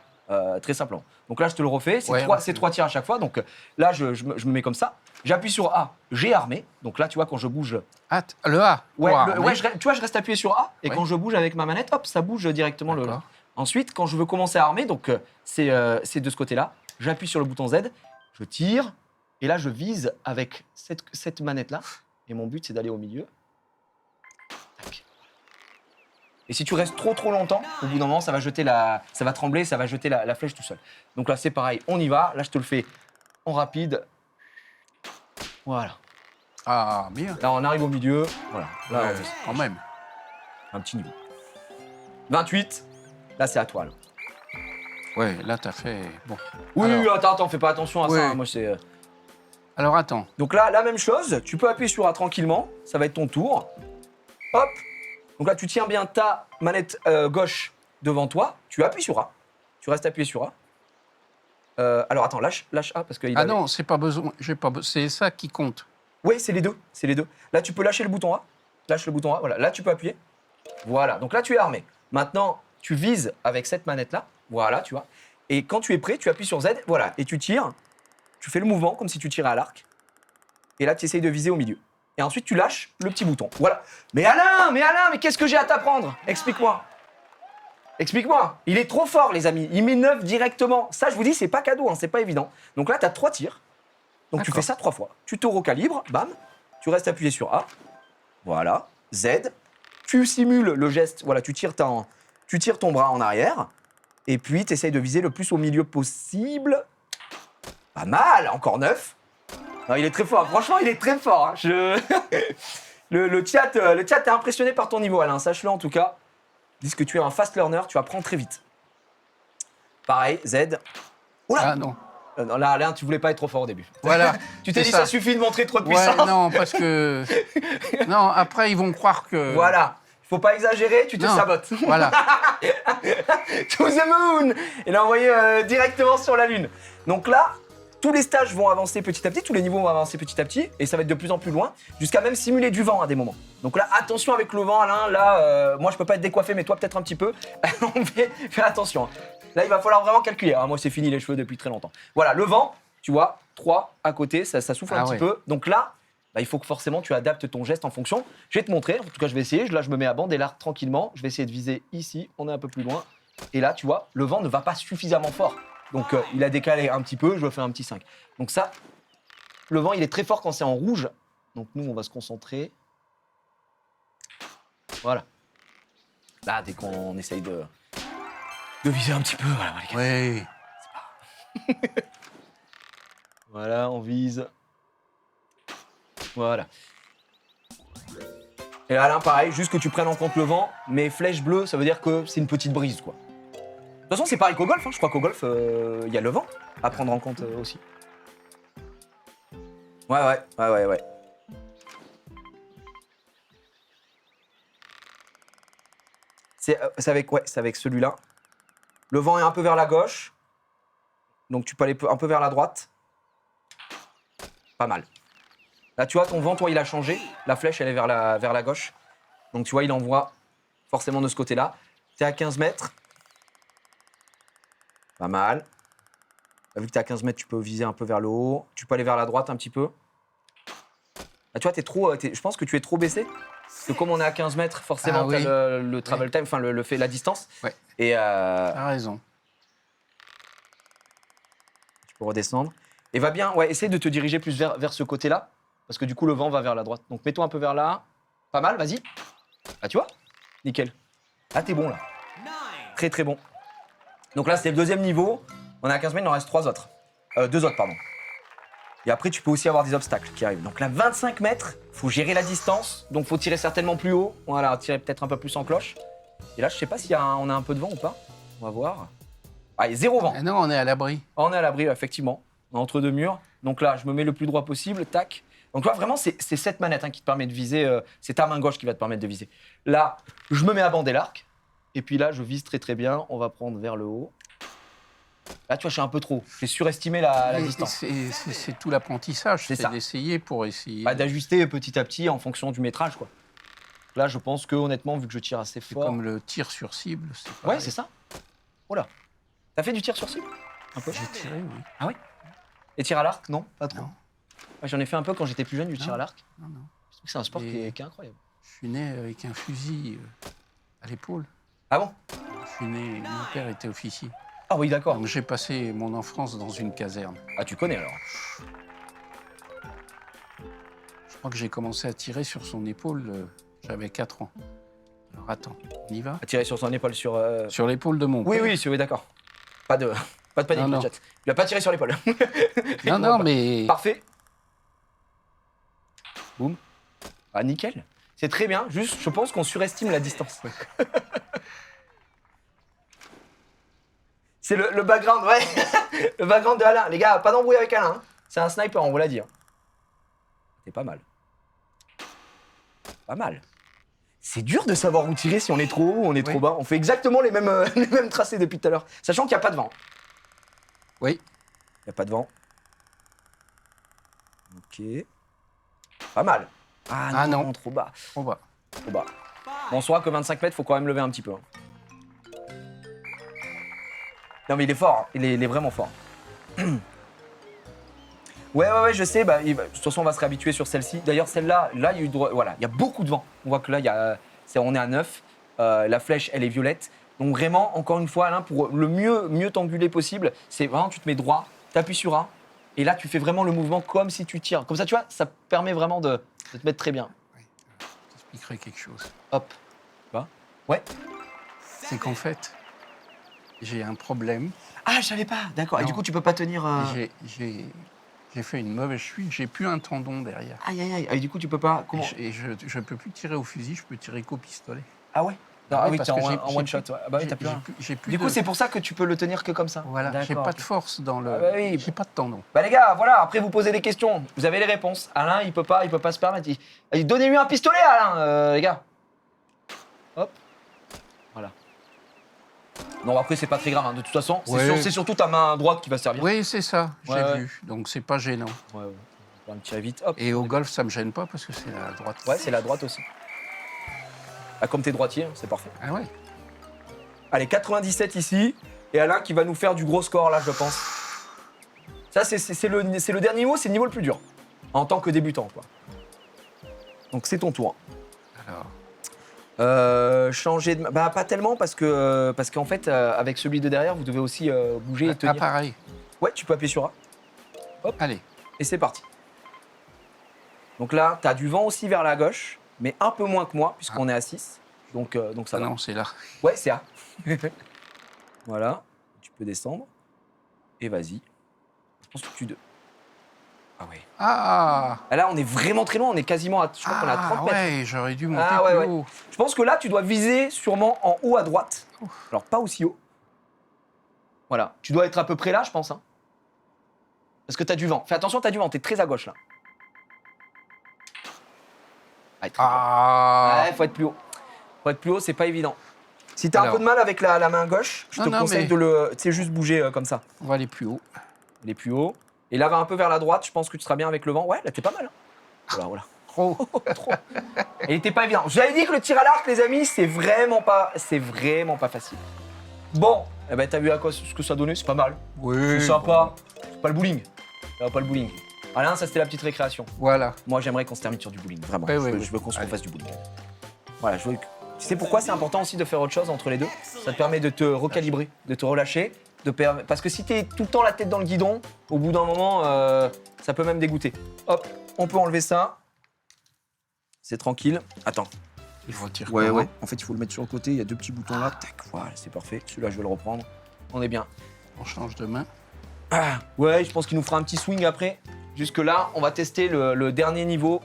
Très simplement. Donc là, je te le refais. C'est trois tirs à chaque fois. Donc là, je me mets comme ça. J'appuie sur A, j'ai armé. Donc là, tu vois, quand je bouge. Ah, le A. Ouais, Wow, tu vois, je reste appuyé sur A. Et Ouais. quand je bouge avec ma manette, hop, ça bouge directement. D'accord. Ensuite, quand je veux commencer à armer, donc c'est de ce côté-là, j'appuie sur le bouton Z, je tire. Et là, je vise avec cette manette-là. Et mon but, c'est d'aller au milieu. Tac. Et si tu restes trop longtemps, au bout d'un moment, ça va trembler, ça va jeter la flèche tout seul. Donc là, c'est pareil, on y va. Là, je te le fais en rapide. Voilà. Ah, bien. Là, on arrive au milieu. Voilà. Là, Ouais, quand même. un petit niveau. 28. Là, c'est à toi. Là. Ouais, là, t'as fait... Bon. Oui, Alors, attends, fais pas attention à Oui. ça. Hein, moi, c'est... alors, attends. Donc là, la même chose. Tu peux appuyer sur A tranquillement. Ça va être ton tour. Hop. Donc là, tu tiens bien ta manette gauche devant toi. Tu appuies sur A. Tu restes appuyé sur A. Alors attends, lâche A parce que Non, c'est pas besoin. C'est ça qui compte. Oui, c'est les deux. Là, tu peux lâcher le bouton A. Lâche le bouton A. Voilà. Là, tu peux appuyer. Voilà. Donc là, tu es armé. Maintenant, tu vises avec cette manette-là. Voilà, tu vois. Et quand tu es prêt, tu appuies sur Z. Voilà. Et tu tires. Tu fais le mouvement comme si tu tirais à l'arc. Et là, tu essayes de viser au milieu. Et ensuite, tu lâches le petit bouton. Voilà. Mais Alain, mais qu'est-ce que j'ai à t'apprendre? Explique-moi. Il est trop fort, les amis. Il met 9 directement. Ça, je vous dis, c'est pas cadeau, hein, c'est pas évident. Donc là, tu as 3 tirs. Donc tu fais ça 3 fois. Tu te recalibres, bam. Tu restes appuyé sur A. Voilà. Z. Tu simules le geste. Voilà, tu tires ton bras en arrière. Et puis, tu essayes de viser le plus au milieu possible. Pas mal. Encore 9. Non, il est très fort. Franchement, il est très fort. Hein. Le chat est impressionné par ton niveau, Alain. Sache-le en tout cas. Dis que tu es un fast learner, tu apprends très vite. Pareil, Z. Oula Ah non. Non, là, Alain, tu voulais pas être trop fort au début. Voilà. Tu t'es dit, ça suffit de montrer trop de Ouais, puissance. non, parce que... Non, après, ils vont croire que... Voilà. Faut pas exagérer, tu te Non. sabotes. Voilà. To the moon. Il a envoyé directement sur la Lune. Donc là, tous les stages vont avancer petit à petit, tous les niveaux vont avancer petit à petit, et ça va être de plus en plus loin, jusqu'à même simuler du vent à des moments. Donc là, attention avec le vent, Alain. Là, moi, je peux pas être décoiffé, mais toi, peut-être un petit peu. Fais attention. Là, il va falloir vraiment calculer. Ah, moi, c'est fini les cheveux depuis très longtemps. Voilà, le vent, tu vois, 3 à côté, ça souffle un petit peu. Donc là, il faut que forcément tu adaptes ton geste en fonction. Je vais te montrer, en tout cas, je vais essayer. Là, je me mets à bande et là, tranquillement, je vais essayer de viser ici. On est un peu plus loin. Et là, tu vois, le vent ne va pas suffisamment fort. Donc, il a décalé un petit peu, je fais un petit 5. Donc ça, le vent, il est très fort quand c'est en rouge. Donc nous, on va se concentrer. Voilà. Là, dès qu'on essaye de viser un petit peu, voilà, les gars. Oui. Voilà, on vise. Voilà. Et Alain, pareil, juste que tu prennes en compte le vent, mais flèche bleue, ça veut dire que c'est une petite brise, quoi. De toute façon, c'est pareil qu'au golf, hein. Je crois qu'au golf, il y a le vent à prendre en compte aussi. Ouais. C'est avec celui-là. Le vent est un peu vers la gauche. Donc tu peux aller un peu vers la droite. Pas mal. Là, tu vois, ton vent, toi, il a changé. La flèche, elle est vers la gauche. Donc tu vois, il envoie forcément de ce côté-là. T'es à 15 mètres. Pas mal. Vu que t'es à 15 mètres, tu peux viser un peu vers le haut. Tu peux aller vers la droite un petit peu. Ah, tu vois, je pense que tu es trop baissé. Parce que comme on est à 15 mètres, forcément, Ah oui. t'as le travel time, enfin la distance. Ouais. Et T'as raison. tu peux redescendre. Et va bien, ouais, essaye de te diriger plus vers ce côté-là. Parce que du coup, le vent va vers la droite. Donc mets-toi un peu vers là. Pas mal, vas-y. Ah, tu vois? Nickel. Ah, t'es bon là. Très très bon. Donc là, c'est le deuxième niveau. On est à 15 mètres, il en reste 3 autres. 2 autres, pardon. Et après, tu peux aussi avoir des obstacles qui arrivent. Donc là, 25 mètres, faut gérer la distance. Donc faut tirer certainement plus haut. Voilà, tirer peut-être un peu plus en cloche. Et là, je sais pas si on a un peu de vent ou pas. On va voir. Ah, il y a 0 vent. Ah non, on est à l'abri. On est à l'abri, effectivement. On est entre 2 murs. Donc là, je me mets le plus droit possible. Tac. Donc là, vraiment, c'est cette manette qui te permet de viser. C'est ta main gauche qui va te permettre de viser. Là, je me mets à bander l'arc. Et puis là, je vise très très bien. On va prendre vers le haut. Là, tu vois, je suis un peu trop. J'ai surestimé la Et distance. C'est tout l'apprentissage, C'est c'est ça. d'essayer pour essayer. Bah, d'ajuster petit à petit en fonction du métrage, quoi. Là, je pense que honnêtement, vu que je tire assez C'est fort. comme le tir sur cible. Ouais, c'est ça. Oh là. T'as fait du tir sur cible? Un peu. J'ai tiré, oui. Ah oui. Et tir à l'arc? Non, pas trop. Non. Ouais, j'en ai fait un peu quand j'étais plus jeune, du tir à l'arc. Non, non. Je trouve que c'est un sport Et- qui est incroyable. Je suis né avec un fusil à l'épaule. Ah bon? Je suis né, mon père était officier. Ah oui, d'accord. Donc j'ai passé mon enfance dans une caserne. Ah, tu connais alors. Je crois que j'ai commencé à tirer sur son épaule, j'avais 4 ans. Alors attends, on y va? À tirer sur son épaule sur. Sur l'épaule de mon Oui, père. oui, d'accord. Pas de panique, Non, le non. chat. Il a pas tiré sur l'épaule. Non, non, mais Parfait. Boum. Ah, nickel. C'est très bien. Juste, je pense qu'on surestime la distance. C'est le background, ouais. Le background de Alain. Les gars, pas d'embrouille avec Alain. Hein. C'est un sniper, on vous l'a dit. Hein. C'est pas mal. Pas mal. C'est dur de savoir où tirer si on est trop haut ou on est trop bas. On fait exactement les mêmes tracés depuis tout à l'heure. Sachant qu'il n'y a pas de vent. oui, Il n'y a pas de vent. Ok. Pas mal. Ah non. trop bas. on va. Trop bas. Bon, on saura que 25 mètres, faut quand même lever un petit peu. Hein. Non, mais il est fort. Hein. Il est vraiment fort. Ouais, je sais. Bah, de toute façon, on va se réhabituer sur celle-ci. D'ailleurs, celle-là, là, il y a eu droit. Voilà, il y a beaucoup de vent. On voit que là, on est à 9. La flèche, elle est violette. Donc vraiment, encore une fois, Alain, pour le mieux t'engueuler possible, c'est vraiment, tu te mets droit, t'appuies sur A, et là, tu fais vraiment le mouvement comme si tu tires. Comme ça, tu vois, ça permet vraiment de te mettre très bien. Je t'expliquerai quelque chose. Hop. Tu vois? Ouais. C'est qu'en fait, j'ai un problème. Ah, je savais pas. D'accord. Et Non. du coup, tu peux pas tenir. J'ai fait une mauvaise chute, j'ai plus un tendon derrière. Aïe, aïe, aïe. Et du coup, tu peux pas. Comment? Et je peux plus tirer au fusil, je peux tirer qu'au pistolet. Ah ouais. Non, Ah ah ouais, oui, parce t'es que en one shot. Ouais. Ah bah oui, t'as plus rien. J'ai plus Du coup, de- c'est pour ça que tu peux le tenir que comme ça. Voilà, j'ai D'accord, pas ok. de force dans le. Ah bah oui. J'ai pas de tendon. Bah les gars, voilà, après vous posez des questions, vous avez les réponses. Alain, il peut pas se permettre. Donnez-lui un pistolet, Alain, les gars. Hop. Voilà. Non, après c'est pas très grave, hein. De toute façon, Ouais. c'est surtout ta main droite qui va servir. Oui, c'est ça, j'ai Ouais. vu. Donc c'est pas gênant. Ouais. On va me tirer vite. Hop. Et au golf, ça me gêne pas parce que c'est la droite. Ouais, c'est la droite aussi. Ah, comme t'es droitier, hein, c'est parfait. Ah ouais. Allez, 97 ici. Et Alain qui va nous faire du gros score là, je pense. Ça, c'est le dernier niveau, c'est le niveau le plus dur. En tant que débutant, quoi. Donc c'est ton tour. Alors. Changer de... Bah pas tellement parce qu'en fait, avec celui de derrière, vous devez aussi bouger et tenir. Ah, pareil. Ouais, tu peux appuyer sur A. Allez. Et c'est parti. Donc là, t'as du vent aussi vers la gauche, mais un peu moins que moi, puisqu'on est à 6. Donc ça Ah va. non, c'est là. Ouais, c'est A. Voilà. Tu peux descendre. Et vas-y. Je pense que tu... Ah ouais. Ah. Ah, là, on est vraiment très loin. On est quasiment à... Je crois qu'on est à 30 mètres. Ouais, j'aurais dû monter Ah, ouais, plus ouais. haut. Je pense que là, tu dois viser sûrement en haut à droite. Alors, pas aussi haut. Voilà. Tu dois être à peu près là, je pense. Hein. Parce que t'as du vent. Fais attention, t'as du vent. T'es très à gauche, là. Ah, très Ah. Ouais, faut être plus haut. Faut être plus haut, c'est pas évident. Si t'as un Alors. peu de mal avec la main gauche, je te Non, conseille mais- de le... Tu sais, juste bouger comme ça. On va aller plus haut. Il est plus haut. Et là, va un peu vers la droite. Je pense que tu seras bien avec le vent. Ouais, là, t'es pas mal. Hein. Voilà, voilà. Trop. Trop. Il était pas évident. Je vous avais dit que le tir à l'arc, les amis, c'est vraiment pas facile. Bon, eh ben, t'as vu à quoi ce que ça donnait, c'est pas mal. Oui. C'est sympa. C'est pas le bowling. Pas le bowling. Alain, ça c'était la petite récréation. Voilà. Moi, j'aimerais qu'on se termine sur du bowling, vraiment. Oui, Je veux qu'on se Allez. refasse du bowling. Voilà, tu sais pourquoi c'est important aussi de faire autre chose entre les deux? Ça te permet de te recalibrer, de te relâcher. Parce que si t'es tout le temps la tête dans le guidon, au bout d'un moment, ça peut même dégoûter. Hop, on peut enlever ça. C'est tranquille. Attends. Il faut tirer. Ouais. En fait, il faut le mettre sur le côté. Il y a 2 petits boutons là. Tac, voilà, c'est parfait. Celui-là, je vais le reprendre. On est bien. On change de main. Ah, ouais, je pense qu'il nous fera un petit swing après. Jusque là, on va tester le dernier niveau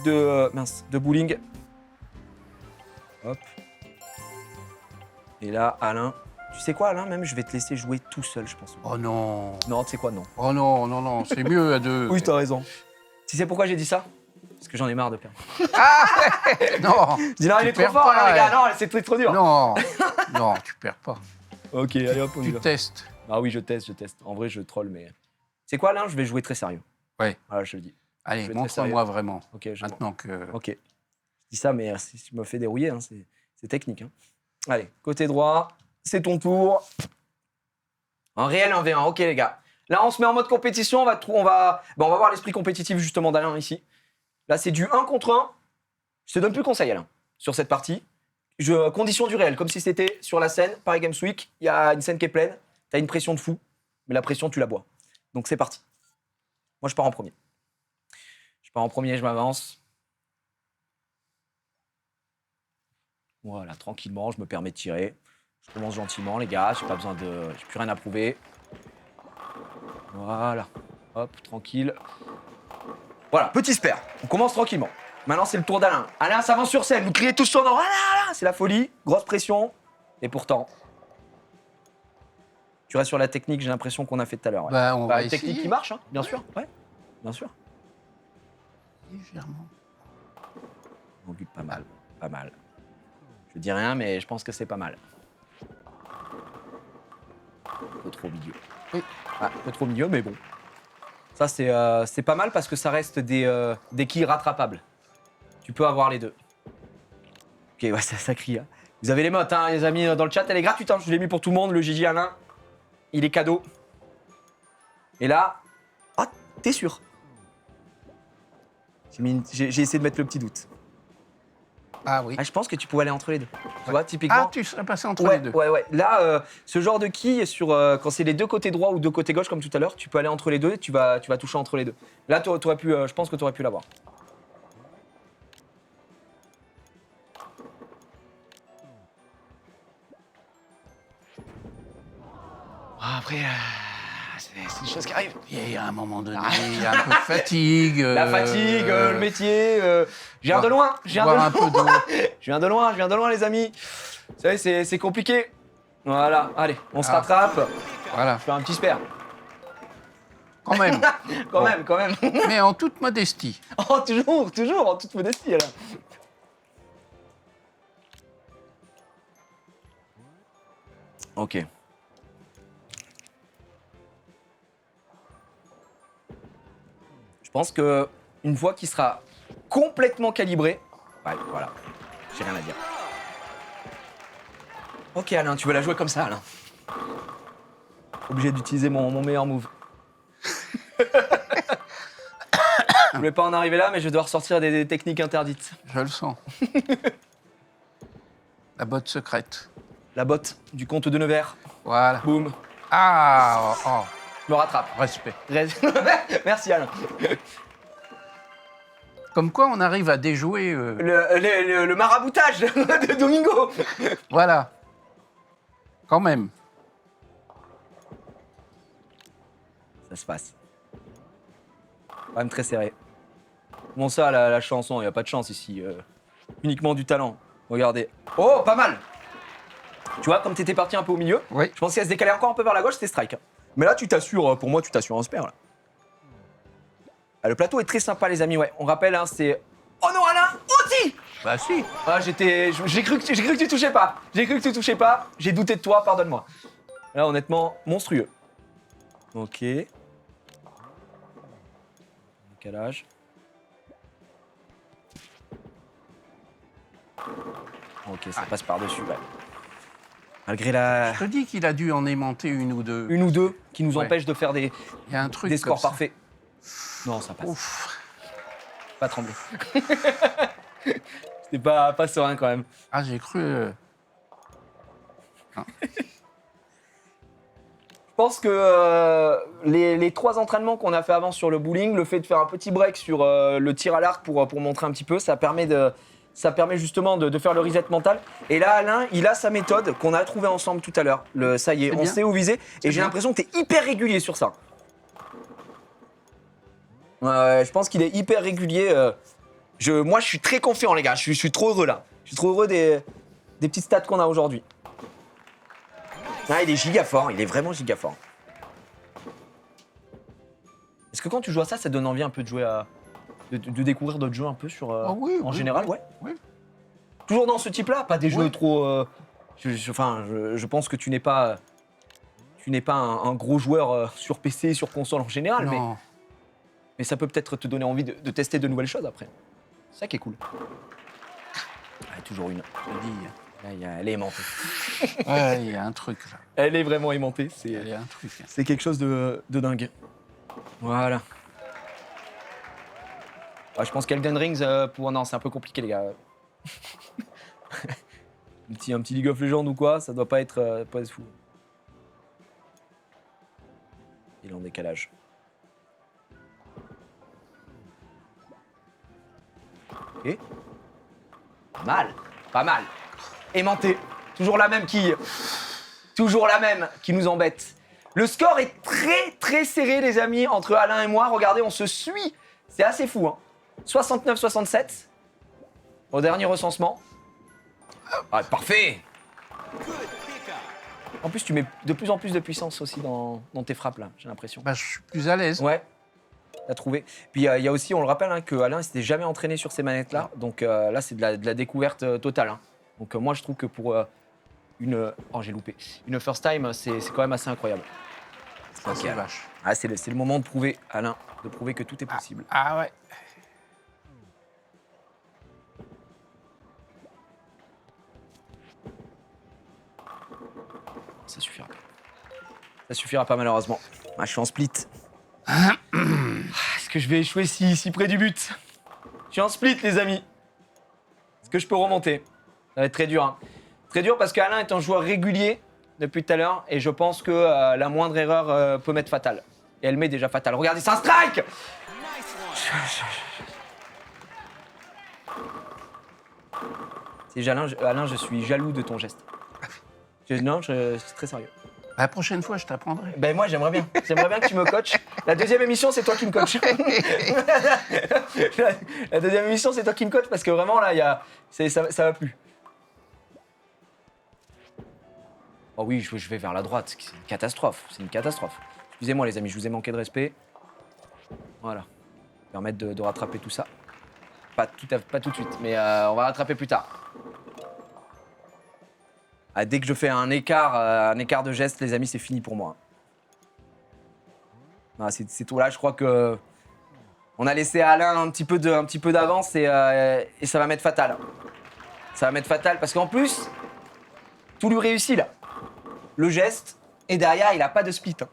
de bowling. Hop. Et là, Alain. Tu sais quoi, Alain, même, je vais te laisser jouer tout seul, je pense. Oh non. Non, tu sais quoi, non. Oh non, non, non. C'est mieux à deux. Oui, t'as raison. Tu sais pourquoi j'ai dit ça? Parce que j'en ai marre de perdre. Non. Je dis non, il est trop perds fort, pas, là, les gars. ouais. Non, c'est trop dur. Non. Non, tu perds pas. Ok, allez hop, on y Tu va. testes. Ah oui, je teste. En vrai, je troll, mais. C'est quoi, Alain? Je vais jouer très sérieux. Ouais. Voilà, je te le dis. Je Allez, vais être très montre-moi vraiment. Ok, je Maintenant que. Ok. Je dis ça, mais si tu me fais dérouiller, hein, c'est technique. Hein. Allez, côté droit, c'est ton tour. En réel 1v1, ok les gars. Là, on se met en mode compétition, on va voir l'esprit compétitif justement d'Alain ici. Là, c'est du 1 contre 1. Je te donne plus conseil, Alain, sur cette partie. Condition du réel, comme si c'était sur la scène, Paris Games Week, il y a une scène qui est pleine, tu as une pression de fou, mais la pression, tu la bois. Donc c'est parti. Moi, je pars en premier. Je m'avance. Voilà, tranquillement, je me permets de tirer. Je commence gentiment, les gars, j'ai plus rien à prouver. Voilà, hop, tranquille. Voilà, petit spare. On commence tranquillement. Maintenant, c'est le tour d'Alain. Alain s'avance sur scène, vous criez tous son nom. Alain, c'est la folie, grosse pression. Et pourtant, tu restes sur la technique, j'ai l'impression qu'on a fait tout à l'heure. Ouais. Bah, on va une technique essayer. qui marche, hein, bien sûr. Ouais, bien sûr. Légèrement. On lutte pas mal, pas mal. Je dis rien, mais je pense que c'est pas mal. Un peu trop au milieu. Oui. Ah, un peu trop au milieu, mais bon. Ça, c'est pas mal parce que ça reste des quilles rattrapables. Tu peux avoir les deux. Ok, ouais, ça crie. Hein. Vous avez les mottes, hein, les amis, dans le chat. Elle est gratuite, hein, je l'ai mis pour tout le monde. Le Gigi Alain, il est cadeau. Et là, ah, t'es sûr? J'ai essayé de mettre le petit doute. Ah oui. Ah, je pense que tu pouvais aller entre les deux. Tu vois, typiquement. Ah, tu serais passé entre Ouais, les deux. ouais. Là, ce genre de quille, quand c'est les deux côtés droit ou deux côtés gauche, comme tout à l'heure, tu peux aller entre les deux et tu vas toucher entre les deux. Là, je pense que tu aurais pu l'avoir. Après, c'est des choses qui arrivent. Et à un moment donné, il y a un peu de fatigue. La fatigue, le métier. Je viens de loin. Je viens boire un peu d'eau. je viens de loin, les amis. Vous savez, c'est compliqué. Voilà, allez, on se rattrape. Voilà, Je fais un petit spare. quand même. Quand même. Mais en toute modestie. Oh, toujours, en toute modestie, là. Ok. Je pense que une fois qu'il sera complètement calibré, ouais, voilà, j'ai rien à dire. Ok, Alain, tu veux la jouer comme ça, Alain? Obligé d'utiliser mon meilleur move. Je voulais pas en arriver là, mais je dois ressortir des techniques interdites. Je le sens. La botte secrète. La botte du comte de Nevers. Voilà. Boum. Ah, oh, Je me rattrape. respect. Merci, Alain. Comme quoi, on arrive à déjouer. Le maraboutage de Domingo. Voilà. Quand même. Ça se passe. Quand même très serré. Bon, ça, la chanson, il n'y a pas de chance ici. Uniquement du talent. Regardez. Oh, pas mal. Tu vois, comme t'étais parti un peu au milieu, Oui. je pensais qu'elle se décalait encore un peu vers la gauche, c'était strike. Mais là, tu t'assures, pour moi, tu t'assures un spare, là. Ah, le plateau est très sympa, les amis, ouais. On rappelle, hein, c'est... Oh non, Alain, aussi. Bah si. Ah, j'ai cru que tu touchais pas. J'ai douté de toi, pardonne-moi. Là, honnêtement, monstrueux. Ok. Décalage. Ok, ça passe par-dessus, ouais. Malgré la... Je te dis qu'il a dû en aimanter une ou deux. Une ou deux qui nous Ouais. empêchent de faire des Il y a un truc scores comme ça. parfaits. Non, ça passe. Ouf. Pas trembler. C'était pas serein quand même. Ah, j'ai cru... Je pense que les 3 entraînements qu'on a fait avant sur le bowling, le fait de faire un petit break sur le tir à l'arc pour montrer un petit peu, ça permet justement de faire le reset mental. Et là, Alain, il a sa méthode qu'on a trouvée ensemble tout à l'heure. Ça y est, C'est on bien. sait où viser. Et j'ai bien. l'impression que tu es hyper régulier sur ça. Je pense qu'il est hyper régulier. Moi, je suis très confiant, les gars. Je suis trop heureux là. Je suis trop heureux des petites stats qu'on a aujourd'hui. Ah, il est giga fort, il est vraiment giga fort. Est-ce que quand tu joues à ça, ça te donne envie un peu de jouer à. de découvrir d'autres jeux un peu sur. Ah oui, en oui, général, oui. ouais. Oui. Toujours dans ce type-là, pas des jeux Oui. trop. Je pense que tu n'es pas. Tu n'es pas un gros joueur sur PC, sur console en général, Non. mais ça peut peut-être te donner envie de tester de nouvelles choses après. C'est ça qui est cool. Ah, toujours une. Je te dis, Là, elle est aimantée. ouais, il y a un truc là. Elle est vraiment aimantée. Il y a un truc. C'est quelque chose de dingue. Voilà. Ah, je pense qu'Elden Rings, non, c'est un peu compliqué, les gars. un petit League of Legends ou quoi, ça doit pas être fou. Il est en décalage. Ok. Pas mal, pas mal. Aimanté. Toujours la même quille. Toujours la même qui nous embête. Le score est très très serré, les amis, entre Alain et moi. Regardez, on se suit. C'est assez fou, hein. 69-67 au dernier recensement. Ah, parfait. En plus, tu mets de plus en plus de puissance aussi dans tes frappes, là, j'ai l'impression. Bah, je suis plus à l'aise. Ouais, t'as trouvé. Puis il y a aussi, on le rappelle, hein, que Alain il s'était jamais entraîné sur ces manettes-là. Donc là, c'est de la découverte totale. Hein. Donc moi, je trouve que pour Oh, j'ai loupé. Une first time, c'est quand même assez incroyable. Ça, c'est vache. Ah, c'est le moment de prouver, Alain, de prouver que tout est possible. Ah ouais. Ça suffira pas. Ça suffira pas, malheureusement. Ah, je suis en split. Est-ce que je vais échouer si près du but? Je suis en split, les amis. Est-ce que je peux remonter? Ça va être très dur. Hein. Très dur parce qu'Alain est un joueur régulier depuis tout à l'heure et je pense que la moindre erreur peut m'être fatale. Et elle m'est déjà fatale. Regardez, c'est un strike! C'est Alain, je suis jaloux de ton geste. Non, c'est très sérieux. La prochaine fois, je t'apprendrai. Ben moi, j'aimerais bien. J'aimerais bien que tu me coaches. La deuxième émission, c'est toi qui me coaches. La deuxième émission, c'est toi qui me coaches parce que vraiment, là, ça va plus. Oh oui, je vais vers la droite. C'est une catastrophe. C'est une catastrophe. Excusez-moi, les amis, je vous ai manqué de respect. Voilà. Permettre de rattraper tout ça. Pas tout de suite, mais on va rattraper plus tard. Ah, dès que je fais un écart de geste, les amis, c'est fini pour moi. Ah, c'est tout là, je crois que on a laissé à Alain un petit peu d'avance et ça va m'être fatal. Ça va m'être fatal parce qu'en plus, tout lui réussit là. Le geste et derrière, il a pas de split. Hein.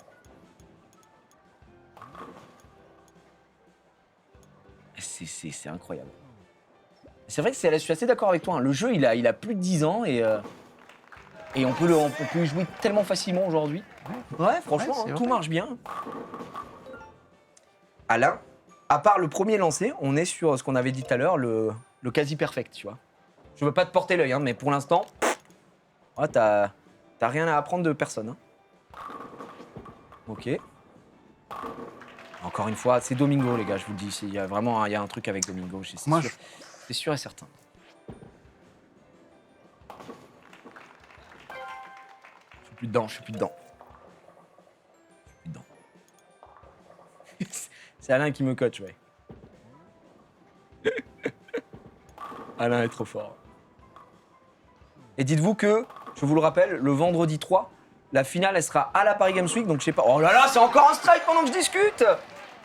C'est incroyable. C'est vrai que je suis assez d'accord avec toi. Hein. Le jeu, il a plus de 10 ans et on peut y jouer tellement facilement aujourd'hui. Ouais, franchement, c'est hein, vrai. tout marche bien. Alain, à part le premier lancé, on est sur ce qu'on avait dit tout à l'heure, le quasi perfect, tu vois. Je veux pas te porter l'œil, hein, mais pour l'instant, ouais, t'as rien à apprendre de personne. Hein. Ok. Encore une fois, c'est Domingo, les gars, je vous le dis. Il y a vraiment un truc avec Domingo. Moi, C'est sûr et certain. Je suis plus dedans. C'est Alain qui me coach, ouais. Alain est trop fort. Et dites-vous que, je vous le rappelle, le vendredi 3, la finale, elle sera à la Paris Games Week, donc je sais pas... Oh là là, c'est encore un strike pendant que je discute!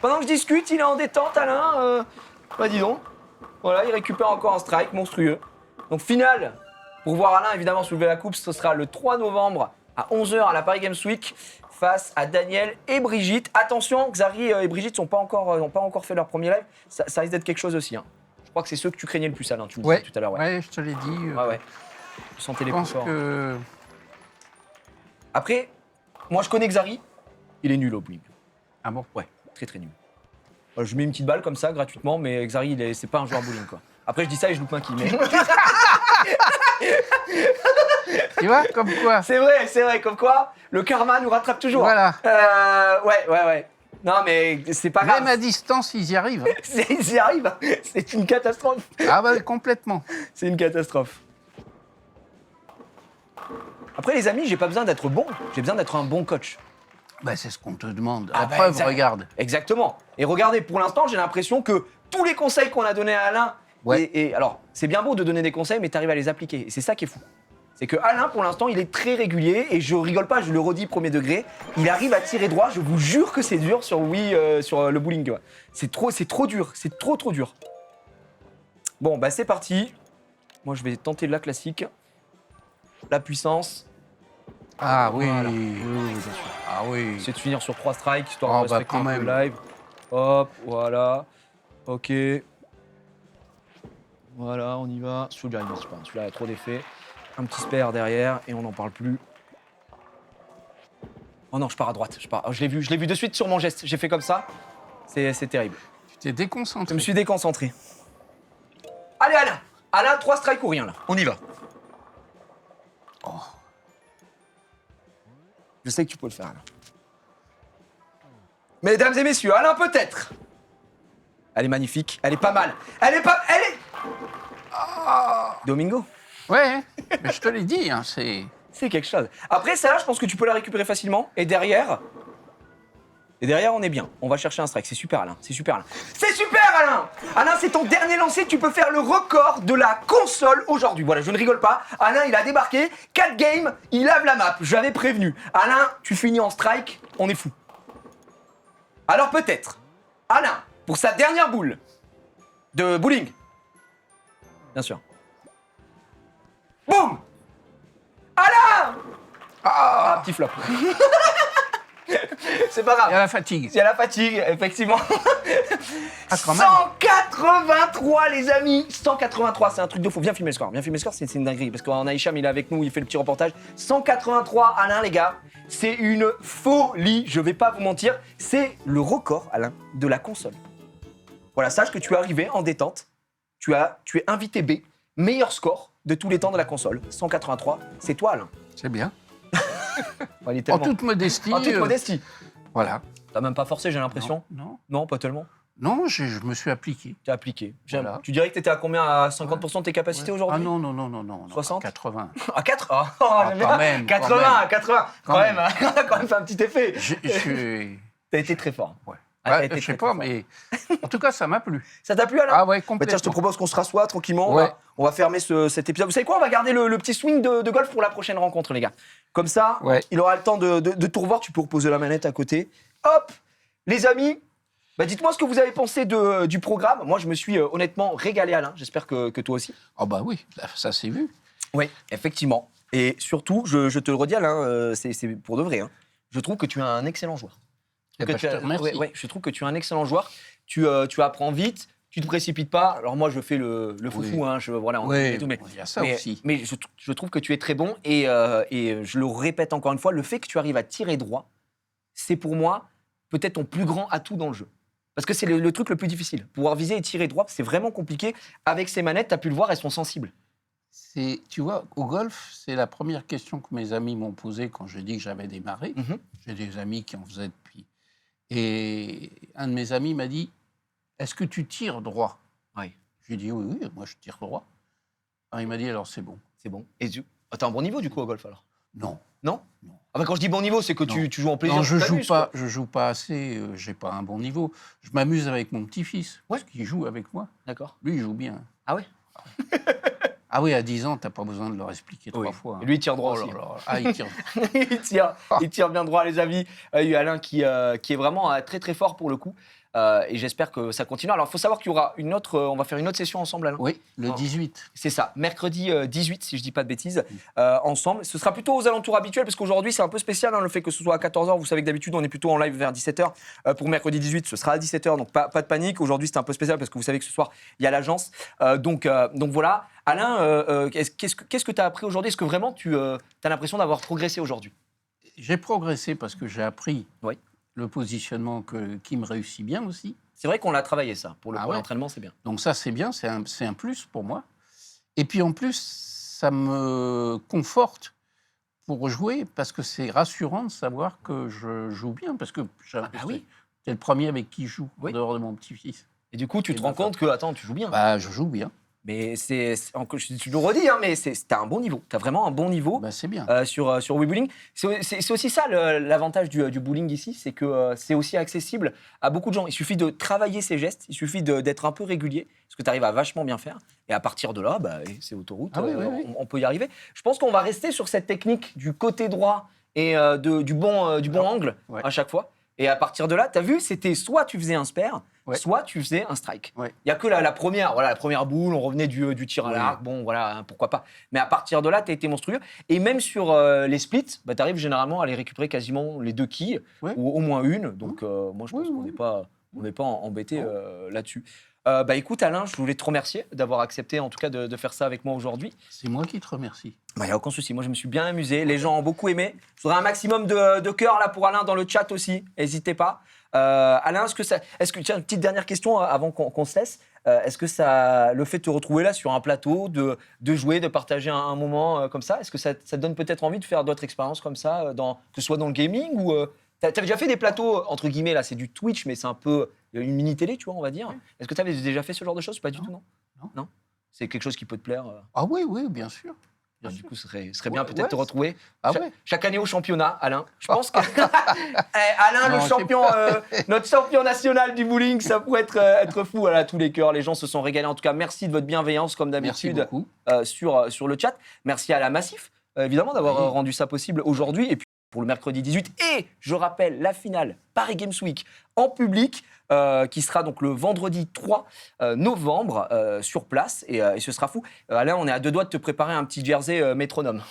Pendant que je discute, il est en détente, Alain. Bah dis donc. Voilà, il récupère encore un strike monstrueux. Donc finale Pour voir Alain, évidemment, soulever la coupe, ce sera le 3 novembre à 11h à la Paris Games Week face à Daniel et Brigitte. Attention, Xari et Brigitte n'ont pas encore fait leur premier live. Ça risque d'être quelque chose aussi. Hein. Je crois que c'est ceux que tu craignais le plus, Alain. Tu me disais tout à l'heure. Ouais, je te l'ai dit. Ouais. Tu sentais les Je plus pense forts. que... Après, moi, je connais Xari. Il est nul au bowling. Ah bon? Ouais, très très nul. Je mets une petite balle comme ça, gratuitement, mais Xari, c'est pas un joueur bowling, quoi. Après, je dis ça et je loupe un kill. Mais... Tu vois, comme quoi? c'est vrai, comme quoi, le karma nous rattrape toujours. Voilà. Ouais. Non, mais c'est pas grave. Même à distance, ils y arrivent. Hein. Ils y arrivent. C'est une catastrophe. Ah bah, complètement. C'est une catastrophe. Après, les amis, j'ai pas besoin d'être bon. J'ai besoin d'être un bon coach. Bah, c'est ce qu'on te demande. Ah La bah, preuve, regarde. Exactement. Et regardez, pour l'instant, j'ai l'impression que tous les conseils qu'on a donnés à Alain, Ouais. et alors, c'est bien beau de donner des conseils, mais tu arrives à les appliquer. Et c'est ça qui est fou. C'est que Alain, pour l'instant, il est très régulier, et je rigole pas, je le redis premier degré, il arrive à tirer droit, je vous jure que c'est dur sur sur le bowling. Tu vois. C'est trop dur, c'est trop dur. Bon, bah c'est parti. Moi, je vais tenter la classique. La puissance. Ah oui. Voilà. Oui, bien sûr. Ah oui. C'est de finir sur 3 strikes, histoire Ah, de bah, respecter quand un peu même. le live. Hop, voilà. Ok. Voilà, on y va. Celui-là, il marche pas. Celui-là, il a trop d'effets. Un petit spare derrière et on n'en parle plus. Oh non, je pars à droite. Oh, je l'ai vu de suite sur mon geste. J'ai fait comme ça. C'est terrible. Tu t'es déconcentré. Je me suis déconcentré. Allez, Alain. Alain, 3 strikes ou rien, là. On y va. Oh. Je sais que tu peux le faire, Alain. Mesdames et messieurs, Alain peut-être. Elle est magnifique. Elle est pas mal. Elle est... Domingo. Ouais, mais je te l'ai dit, hein, c'est... C'est quelque chose. Après, celle-là, je pense que tu peux la récupérer facilement. Et derrière, on est bien. On va chercher un strike. C'est super, Alain. C'est super, Alain. C'est super, Alain. Alain, c'est ton dernier lancé. Tu peux faire le record de la console aujourd'hui. Voilà, je ne rigole pas. Alain, il a débarqué. 4 games. Il lave la map. Je l'avais prévenu. Alain, tu finis en strike. On est fou. Alors peut-être, Alain, pour sa dernière boule de bowling. Bien sûr. Boum. Alain! Ah, petit flop. C'est pas grave. Il y a la fatigue. Il y a la fatigue, effectivement. Ah, quand même. 183, les amis. 183, c'est un truc de fou. Viens filmer le score. C'est une dinguerie. Parce qu'on a Hicham, il est avec nous, il fait le petit reportage. 183, Alain, les gars. C'est une folie. Je vais pas vous mentir. C'est le record, Alain, de la console. Voilà, sache que tu es arrivé en détente. Tu es invité B. Meilleur score de tous les temps de la console. 183. C'est toi, Alain. C'est bien. Bon, il est En tellement... toute modestie. En toute modestie. Voilà. T'as même pas forcé, j'ai l'impression. Non, Non, pas tellement. non, je me suis appliqué. T'as appliqué. Voilà. Tu dirais que t'étais à combien? À 50% de tes capacités aujourd'hui? Ah non. 60? 80. À 4? J'aime quand bien. même, 80, 80. Quand même, même. hein. Quand même fait un petit effet. Je... T'as été très fort. Ouais. Ah, t'as Ouais, été je sais très, pas, très fort. mais en tout cas, ça m'a plu. Ça t'a plu, Alain? Ah ouais, Bah complètement. tiens, je te propose qu'on se rassoie tranquillement. Ouais. On va fermer cet épisode. Vous savez quoi? On va garder le petit swing de golf pour la prochaine rencontre, les gars. Comme ça, Ouais. il aura le temps de tout revoir. Tu peux reposer la manette à côté. Hop! Les amis, bah dites-moi ce que vous avez pensé du programme. Moi, je me suis honnêtement régalé, Alain. J'espère que toi aussi. Ah bah oui, ça s'est vu. Oui, effectivement. Et surtout, je te le redis, Alain, c'est pour de vrai. Hein. Je trouve que tu es un excellent joueur. Eh ben, je te remercie. Ouais, je trouve que tu es un excellent joueur. Tu apprends vite, tu te précipites pas. Alors moi, je fais le foufou. Oui. Hein, voilà, Oui, et tout, mais il y a ça aussi. mais je trouve que tu es très bon. Et je le répète encore une fois, le fait que tu arrives à tirer droit, c'est pour moi peut-être ton plus grand atout dans le jeu. Parce que c'est le truc le plus difficile. Pouvoir viser et tirer droit, c'est vraiment compliqué. Avec ces manettes, tu as pu le voir, elles sont sensibles. Tu vois, au golf, c'est la première question que mes amis m'ont posée quand j'ai dit que j'avais démarré. Mhm. J'ai des amis qui en faisaient depuis. Et un de mes amis m'a dit, est-ce que tu tires droit? Oui. J'ai dit, oui, moi je tire droit. Alors, il m'a dit, alors c'est bon. C'est bon. Et t'as un bon niveau du coup au golf alors? Non. Non? Non. Ah bah quand je dis bon niveau, c'est que Non. tu joues en plaisir. Non, tu t'amuses, quoi. je joue pas assez, j'ai pas un bon niveau. Je m'amuse avec mon petit-fils, parce qu'il joue avec moi. D'accord. Lui, il joue bien. Ah ouais? Ah oui, à 10 ans, t'as pas besoin de leur expliquer Oui. 3 fois. Et lui, il tire droit Oh là aussi. là. Ah, il tire. il tire bien droit, les amis. Il y a Alain qui est vraiment très très fort pour le coup. Et j'espère que ça continue. Alors, il faut savoir qu'il y aura on va faire une autre session ensemble, Alain. Oui, le Oh. 18. C'est ça, mercredi 18, si je dis pas de bêtises, ensemble. Ce sera plutôt aux alentours habituels, parce qu'aujourd'hui, c'est un peu spécial, le fait que ce soit à 14h. Vous savez que d'habitude, on est plutôt en live vers 17h. Pour mercredi 18, ce sera à 17h, donc pas de panique. Aujourd'hui, c'est un peu spécial, parce que vous savez que ce soir, il y a l'agence. Donc voilà. Alain, qu'est-ce que tu as appris aujourd'hui? Est-ce que vraiment tu as l'impression d'avoir progressé aujourd'hui? J'ai progressé parce que j'ai appris Oui. le positionnement qui me réussit bien aussi. C'est vrai qu'on l'a travaillé, ça. Pour Ah ouais. l'entraînement, c'est bien. Donc ça, c'est bien, c'est un plus pour moi. Et puis en plus, ça me conforte pour jouer, parce que c'est rassurant de savoir que je joue bien, parce que oui. c'est le premier avec qui je joue, Oui. en dehors de mon petit-fils. Et du coup, tu Et te ma rends compte que, attends, tu joues bien. Bah, je joue bien. Mais tu le redis, mais t'as un bon niveau. T'as vraiment un bon niveau. Bah, c'est bien. Sur WeBowling. C'est aussi ça l'avantage du bowling ici, c'est que c'est aussi accessible à beaucoup de gens. Il suffit de travailler ses gestes, il suffit d'être un peu régulier, ce que tu arrives à vachement bien faire. Et à partir de là, c'est autoroute, Ah oui, oui. On peut y arriver. Je pense qu'on va rester sur cette technique du côté droit et du bon angle Ouais. à chaque fois. Et à partir de là, tu as vu, c'était soit tu faisais un spare, Ouais. soit tu faisais un strike. Ouais. Il n'y a que la première boule, on revenait du tir à Oui. l'arc, bon voilà, hein, pourquoi pas. Mais à partir de là, tu as été monstrueux. Et même sur les splits, tu arrives généralement à les récupérer quasiment les 2 quilles, Ouais. ou au moins une. Donc moi, je pense Oui, qu'on oui. n'est pas embêté Non. là-dessus. Écoute, Alain, je voulais te remercier d'avoir accepté en tout cas de faire ça avec moi aujourd'hui. C'est moi qui te remercie. Il n'y a aucun souci, moi je me suis bien amusé, les gens ont beaucoup aimé. Je voudrais un maximum de cœur là pour Alain dans le chat aussi, n'hésitez pas. Alain, tiens, une petite dernière question avant qu'on se laisse. Est-ce que le fait de te retrouver là sur un plateau, de jouer, de partager un moment comme ça, est-ce que ça te donne peut-être envie de faire d'autres expériences comme ça, que ce soit dans le gaming ou t'avais déjà fait des plateaux, entre guillemets, là c'est du Twitch, mais c'est un peu une mini-télé, tu vois, on va dire. Oui. Est-ce que tu avais déjà fait ce genre de choses? Pas du Non. tout, non? Non. Non. C'est quelque chose qui peut te plaire? Ah oui, oui, bien sûr. Bien Du sûr. coup, ce serait bien Ouais, peut-être ouais, te retrouver Ah ouais. chaque année au championnat, Alain. Je pense que Alain, Non, le c'est champion, notre champion national du bowling, ça pourrait être fou à tous les cœurs. Les gens se sont régalés. En tout cas, merci de votre bienveillance comme Merci d'habitude beaucoup. sur le chat. Merci à la Massif, évidemment, d'avoir Oui. rendu ça possible aujourd'hui. Et puis pour le mercredi 18. Et je rappelle la finale Paris Games Week en public, qui sera donc le vendredi 3 novembre sur place. Et ce sera fou. Alain, on est à 2 doigts de te préparer un petit jersey métronome.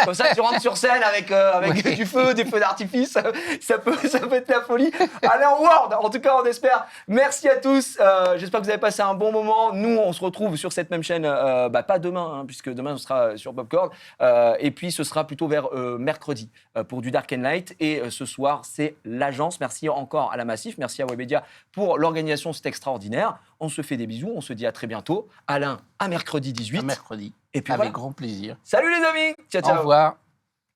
Comme ça, tu rentres sur scène avec Ouais. du feu, des feux d'artifice. Ça peut être la folie. Alain Ward, en tout cas, on espère. Merci à tous. J'espère que vous avez passé un bon moment. Nous, on se retrouve sur cette même chaîne, pas demain, puisque demain, on sera sur Popcorn. Et puis, ce sera plutôt vers mercredi pour du Dark and Light. Et ce soir, c'est l'agence. Merci encore à la Massif. Merci à Webedia pour l'organisation. C'est extraordinaire. On se fait des bisous. On se dit à très bientôt. Alain, à mercredi 18. À mercredi. Et puis Avec voilà. grand plaisir. Salut les amis. Ciao, Au ciao. revoir.